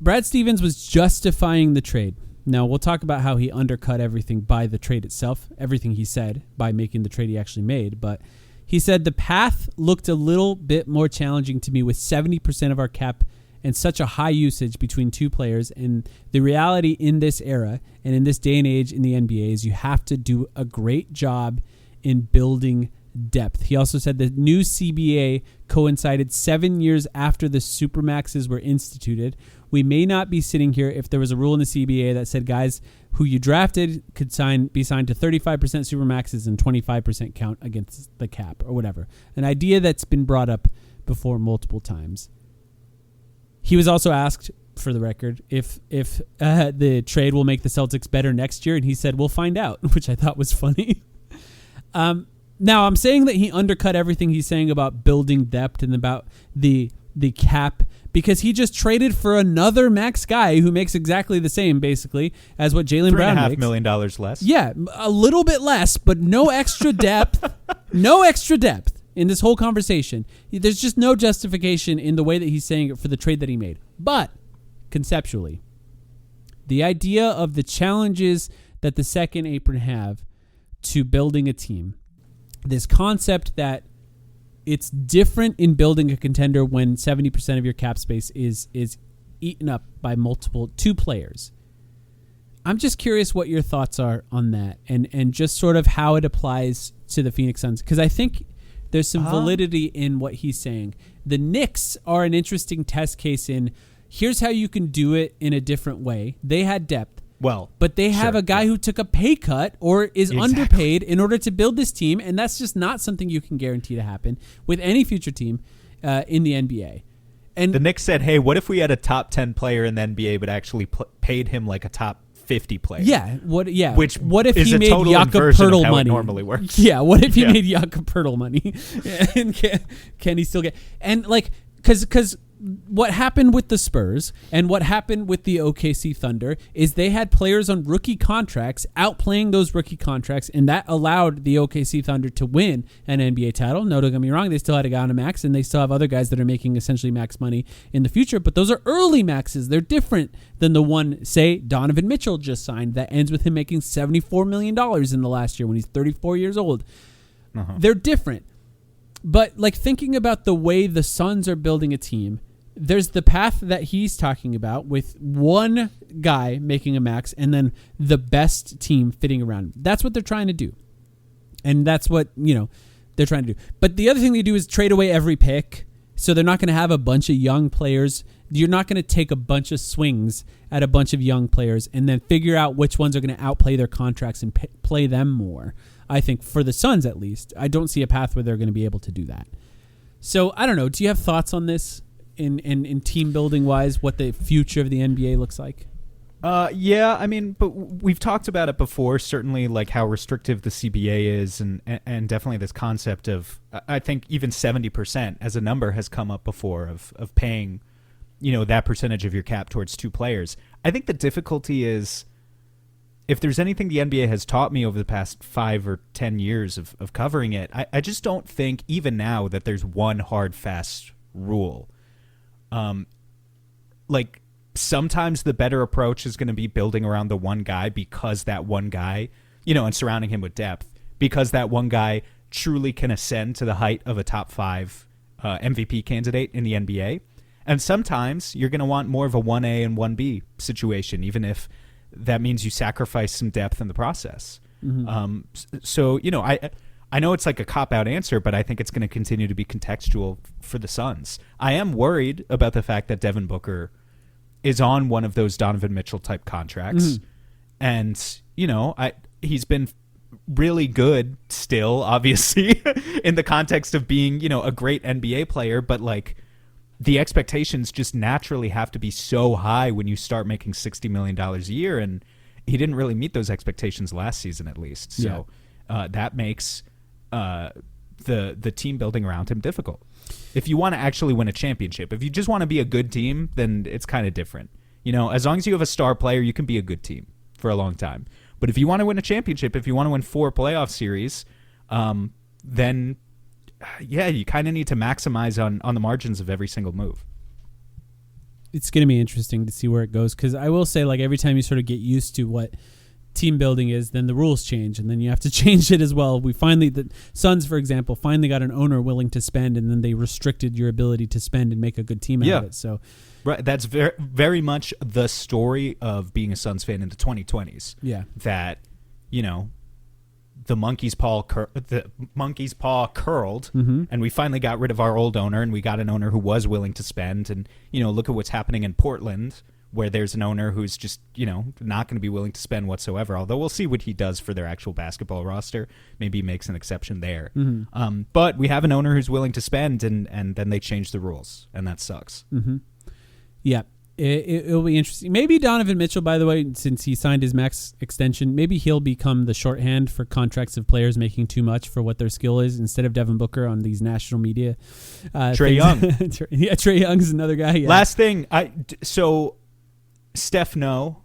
[SPEAKER 3] Brad Stevens was justifying the trade. Now, we'll talk about how he undercut everything by the trade itself, everything he said by making the trade he actually made. But he said the path looked a little bit more challenging to me with 70% of our cap and such a high usage between 2 players. And the reality in this era and in this day and age in the NBA is you have to do a great job in building depth. He also said the new CBA coincided 7 years after the Supermaxes were instituted. We may not be sitting here if there was a rule in the CBA that said guys who you drafted could be signed to 35% Supermaxes and 25% count against the cap or whatever. An idea that's been brought up before multiple times. He was also asked, for the record, if the trade will make the Celtics better next year, and he said, we'll find out, which I thought was funny. Now, I'm saying that he undercut everything he's saying about building depth and about the cap because he just traded for another max guy who makes exactly the same, basically, as what Jaylen Brown makes.
[SPEAKER 4] $3.5 million less.
[SPEAKER 3] Yeah, a little bit less, but no extra depth. No extra depth in this whole conversation. There's just no justification in the way that he's saying it for the trade that he made. But, conceptually, the idea of the challenges that the second apron have to building a team, this concept that it's different in building a contender when 70% of your cap space is eaten up by 2 players. I'm just curious what your thoughts are on that and just sort of how it applies to the Phoenix Suns, because I think there's some validity in what he's saying. The Knicks are an interesting test case in here's how you can do it in a different way. They had depth,
[SPEAKER 4] Well,
[SPEAKER 3] but they have a guy who took a pay cut or is underpaid in order to build this team, and that's just not something you can guarantee to happen with any future team in the NBA. And
[SPEAKER 4] the Knicks said, hey, what if we had a top 10 player in the NBA but actually paid him like a top 50 player?
[SPEAKER 3] Yeah. What if
[SPEAKER 4] is
[SPEAKER 3] he
[SPEAKER 4] a
[SPEAKER 3] made
[SPEAKER 4] total
[SPEAKER 3] Jakob
[SPEAKER 4] inversion of
[SPEAKER 3] Poeltl
[SPEAKER 4] how it
[SPEAKER 3] money?
[SPEAKER 4] normally works.
[SPEAKER 3] Yeah. What if he made Jakob Poeltl money? And can he still get? And like, because what happened with the Spurs and what happened with the OKC Thunder is they had players on rookie contracts outplaying those rookie contracts, and that allowed the OKC Thunder to win an NBA title. No, don't get me wrong, they still had a guy on a max, and they still have other guys that are making essentially max money in the future, but those are early maxes. They're different than the one, say, Donovan Mitchell just signed that ends with him making $74 million in the last year when he's 34 years old. They're different. But like thinking about the way the Suns are building a team, there's the path that he's talking about with one guy making a max and then the best team fitting around him. That's what they're trying to do. And that's what, they're trying to do. But the other thing they do is trade away every pick. So they're not going to have a bunch of young players. You're not going to take a bunch of swings at a bunch of young players and then figure out which ones are going to outplay their contracts and play them more. I think for the Suns, at least, I don't see a path where they're going to be able to do that. So I don't know. Do you have thoughts on this? In team building wise, what the future of the NBA looks like?
[SPEAKER 4] Yeah, I mean, but we've talked about it before, certainly like how restrictive the CBA is and definitely this concept of, I think even 70% as a number has come up before of paying, that percentage of your cap towards two players. I think the difficulty is, if there's anything the NBA has taught me over the past 5 or 10 years of covering it, I just don't think even now that there's one hard, fast rule. Like sometimes the better approach is going to be building around the one guy because that one guy, and surrounding him with depth, because that one guy truly can ascend to the height of a top 5 MVP candidate in the NBA. And sometimes you're going to want more of a 1A and 1B situation, even if that means you sacrifice some depth in the process. So, I know it's like a cop-out answer, but I think it's going to continue to be contextual for the Suns. I am worried about the fact that Devin Booker is on one of those Donovan Mitchell-type contracts. And, he's been really good still, obviously, in the context of being, a great NBA player. But, like, the expectations just naturally have to be so high when you start making $60 million a year. And he didn't really meet those expectations last season, at least. So that makes the team building around him difficult. If you want to actually win a championship, if you just want to be a good team, then it's kind of different. As long as you have a star player, you can be a good team for a long time. But if you want to win a championship, if you want to win 4 playoff series, then you kind of need to maximize on the margins of every single move.
[SPEAKER 3] It's going to be interesting to see where it goes, because I will say, like, every time you sort of get used to what team building is, then the rules change, and then you have to change it as well. The Suns, for example, finally got an owner willing to spend, and then they restricted your ability to spend and make a good team out of it. So,
[SPEAKER 4] right, that's very, very much the story of being a Suns fan in the 2020s.
[SPEAKER 3] Yeah,
[SPEAKER 4] that the monkey's paw curled, and we finally got rid of our old owner, and we got an owner who was willing to spend. And look at what's happening in Portland, where there's an owner who's just, not going to be willing to spend whatsoever. Although we'll see what he does for their actual basketball roster. Maybe he makes an exception there. But we have an owner who's willing to spend, and then they change the rules, and that sucks.
[SPEAKER 3] Yeah, it'll be interesting. Maybe Donovan Mitchell, by the way, since he signed his max extension, maybe he'll become the shorthand for contracts of players making too much for what their skill is, instead of Devin Booker on these national media.
[SPEAKER 4] Trae Young.
[SPEAKER 3] Trae Young's another guy. Yeah.
[SPEAKER 4] Last thing, so Steph No,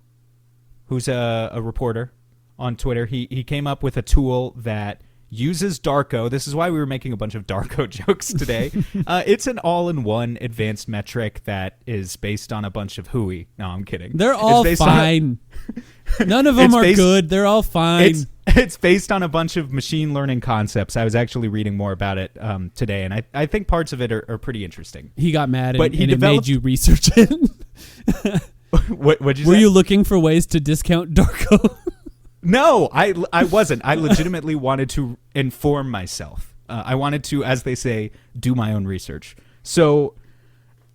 [SPEAKER 4] who's a reporter on Twitter, he came up with a tool that uses Darko. This is why we were making a bunch of Darko jokes today. It's an all-in-one advanced metric that is based on a bunch of hooey. No, I'm kidding.
[SPEAKER 3] They're all fine. None of them are good. They're all fine.
[SPEAKER 4] It's based on a bunch of machine learning concepts. I was actually reading more about it today, and I think parts of it are pretty interesting.
[SPEAKER 3] He got mad, and it made you research it.
[SPEAKER 4] What'd you say?
[SPEAKER 3] Were you looking for ways to discount Darko?
[SPEAKER 4] No, I wasn't. I legitimately wanted to inform myself. I wanted to, as they say, do my own research. So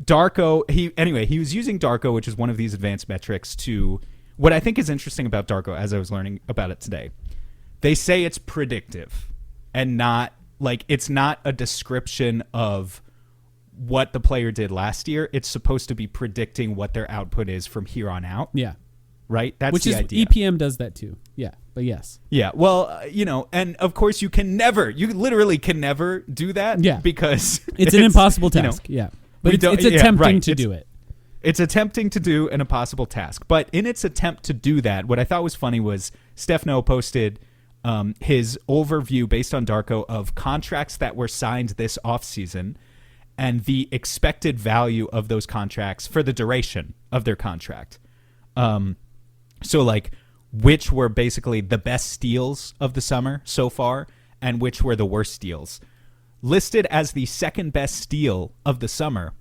[SPEAKER 4] Darko, he was using Darko, which is one of these advanced metrics, to what I think is interesting about Darko, as I was learning about it today, they say it's predictive and not like it's not a description of what the player did last year. It's supposed to be predicting what their output is from here on out.
[SPEAKER 3] Yeah.
[SPEAKER 4] Right? That's
[SPEAKER 3] Which
[SPEAKER 4] the
[SPEAKER 3] is
[SPEAKER 4] idea.
[SPEAKER 3] EPM does that too. Yeah. But yes.
[SPEAKER 4] Yeah. Well, and of course you literally can never do that.
[SPEAKER 3] Yeah.
[SPEAKER 4] Because
[SPEAKER 3] it's an impossible task. Yeah. But it's attempting to do it.
[SPEAKER 4] It's attempting to do an impossible task. But in its attempt to do that, what I thought was funny was Steph Noah posted his overview based on Darko of contracts that were signed this offseason and the expected value of those contracts for the duration of their contract. So like which were basically the best steals of the summer so far and which were the worst steals. Listed as the second best steal of the summer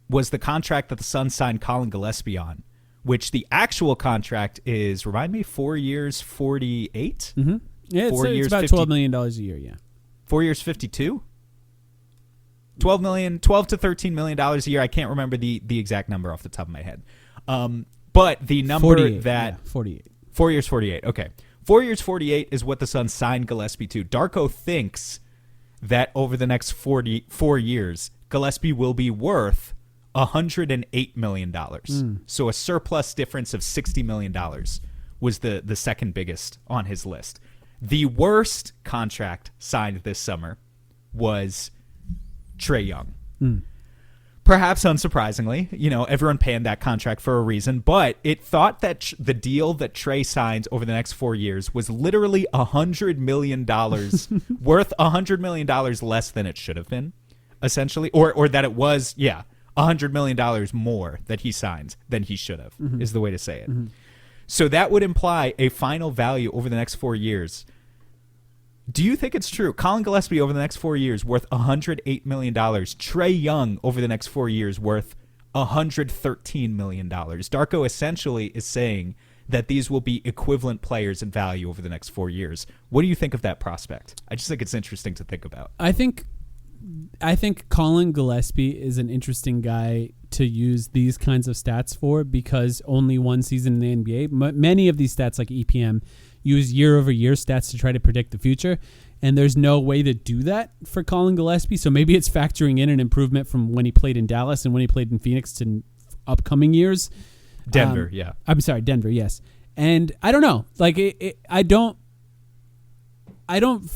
[SPEAKER 4] was the contract that the Suns signed Colin Gillespie on, which the actual contract is, remind me, 4 years, 48?
[SPEAKER 3] Mm-hmm. Yeah, it's about $12 million a year, yeah.
[SPEAKER 4] 4 years, 52? $12 to $13 million a year. I can't remember the exact number off the top of my head. But the number
[SPEAKER 3] 48,
[SPEAKER 4] that...
[SPEAKER 3] Yeah, 48.
[SPEAKER 4] 4 years, 48. Okay. 4 years, 48 is what the Suns signed Gillespie to. Darko thinks that over the next 4 years, Gillespie will be worth $108 million. So a surplus difference of $60 million was the second biggest on his list. The worst contract signed this summer was Trae Young. Perhaps unsurprisingly, everyone panned that contract for a reason, but it thought that the deal that Trae signed over the next 4 years was literally $100 million worth $100 million less than it should have been, essentially, or that it was, $100 million more that he signed than he should have, is the way to say it. So that would imply a final value over the next 4 years. Do you think it's true? Colin Gillespie over the next 4 years worth $108 million. Trae Young over the next 4 years worth $113 million. Darko essentially is saying that these will be equivalent players in value over the next 4 years. What do you think of that prospect? I just think it's interesting to think about.
[SPEAKER 3] I think Colin Gillespie is an interesting guy to use these kinds of stats for because only one season in the NBA. Many of these stats, like EPM, use year-over-year stats to try to predict the future, and there's no way to do that for Colin Gillespie. So maybe it's factoring in an improvement from when he played in Dallas and when he played in Phoenix to upcoming years.
[SPEAKER 4] Denver, yeah.
[SPEAKER 3] I'm sorry, Denver, yes. And I don't know. Like, I don't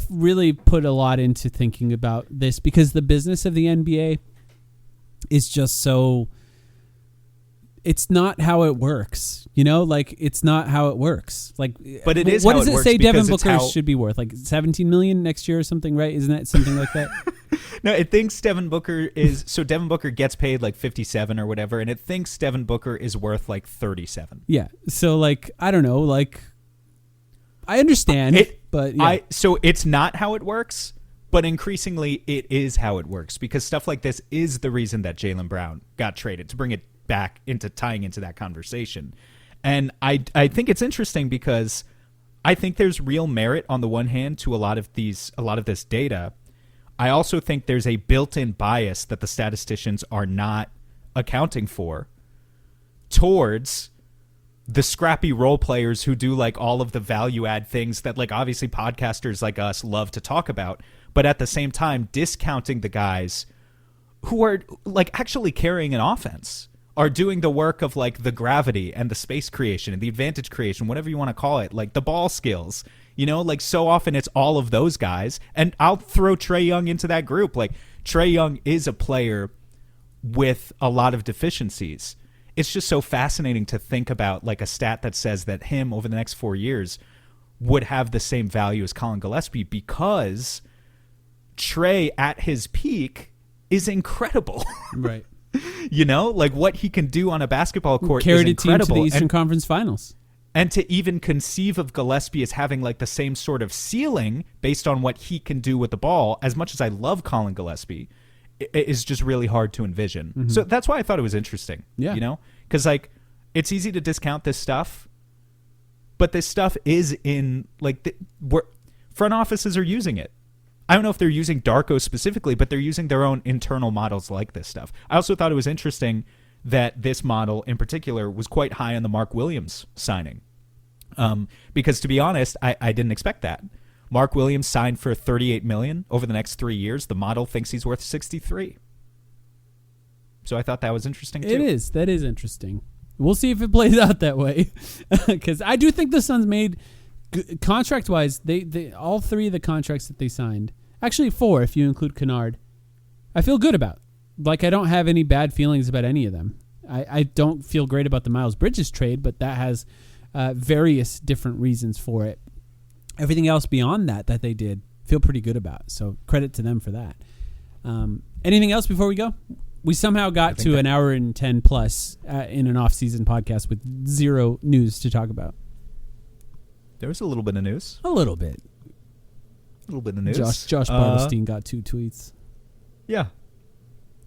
[SPEAKER 3] really put a lot into thinking about this because the business of the NBA is just so... It's not how it works, Like it's not how it works. Like,
[SPEAKER 4] but it is.
[SPEAKER 3] What
[SPEAKER 4] how
[SPEAKER 3] does
[SPEAKER 4] it
[SPEAKER 3] it
[SPEAKER 4] works
[SPEAKER 3] say? Devin Booker should be worth like 17 million next year or something, right? Isn't that something like that?
[SPEAKER 4] No, it thinks Devin Booker is. So Devin Booker gets paid like 57 or whatever, and it thinks Devin Booker is worth like 37.
[SPEAKER 3] Yeah. So like I don't know. Like I understand, but yeah.
[SPEAKER 4] So it's not how it works. But increasingly, it is how it works because stuff like this is the reason that Jaylen Brown got traded, to bring it back into tying into that conversation. And I think it's interesting because I think there's real merit on the one hand to a lot of this data. I also think there's a built-in bias that the statisticians are not accounting for towards the scrappy role players who do like all of the value add things that like obviously podcasters like us love to talk about, but at the same time discounting the guys who are like actually carrying an offense, are doing the work of like the gravity and the space creation and the advantage creation, whatever you want to call it, like the ball skills, like so often it's all of those guys. And I'll throw Trae Young into that group. Like Trae Young is a player with a lot of deficiencies. It's just so fascinating to think about like a stat that says that him over the next 4 years would have the same value as Colin Gillespie because Trae at his peak is incredible.
[SPEAKER 3] Right.
[SPEAKER 4] Like what he can do on a basketball court
[SPEAKER 3] carried
[SPEAKER 4] is incredible.
[SPEAKER 3] A team to the Eastern Conference Finals.
[SPEAKER 4] And to even conceive of Gillespie as having like the same sort of ceiling based on what he can do with the ball, as much as I love Colin Gillespie, is just really hard to envision. Mm-hmm. So that's why I thought it was interesting.
[SPEAKER 3] Yeah.
[SPEAKER 4] Because like it's easy to discount this stuff, but this stuff is in like front offices are using it. I don't know if they're using Darko specifically, but they're using their own internal models like this stuff. I also thought it was interesting that this model in particular was quite high on the Mark Williams signing. Because to be honest, I didn't expect that. Mark Williams signed for $38 million over the next 3 years. The model thinks he's worth $63. So I thought that was interesting too.
[SPEAKER 3] It is. That is interesting. We'll see if it plays out that way, because I do think the Suns made contract-wise. They all three of the contracts that they signed, actually 4 if you include Kennard, I feel good about. Like, I don't have any bad feelings about any of them. I don't feel great about the Miles Bridges trade, but that has various different reasons for it. Everything else beyond that they did, feel pretty good about. So credit to them for that. Anything else before we go? We somehow got to an hour and 10 plus in an off-season podcast with zero news to talk about.
[SPEAKER 4] There was a little bit of news.
[SPEAKER 3] A little bit.
[SPEAKER 4] A little bit of news.
[SPEAKER 3] Josh Bartelstein got 2 tweets.
[SPEAKER 4] Yeah.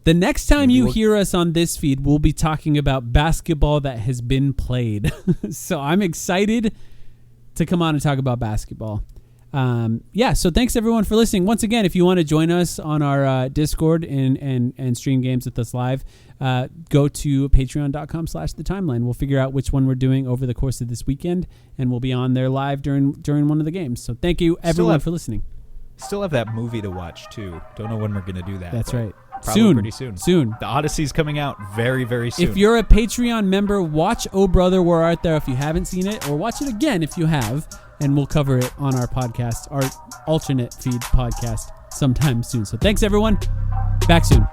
[SPEAKER 3] The next time you hear us on this feed, we'll be talking about basketball that has been played. So I'm excited to come on and talk about basketball. So thanks everyone for listening. Once again, if you want to join us on our Discord and stream games with us live, go to patreon.com/thetimeline. We'll figure out which one we're doing over the course of this weekend, and we'll be on there live during one of the games. So thank you everyone for listening.
[SPEAKER 4] Still have that movie to watch too. Don't know when we're going to do that.
[SPEAKER 3] That's right.
[SPEAKER 4] Probably pretty soon.
[SPEAKER 3] The
[SPEAKER 4] Odyssey's coming out very, very soon.
[SPEAKER 3] If you're a Patreon member, watch Oh Brother, Where Art Thou if you haven't seen it, or watch it again if you have, and we'll cover it on our podcast, our alternate feed podcast sometime soon. So thanks everyone. Back soon.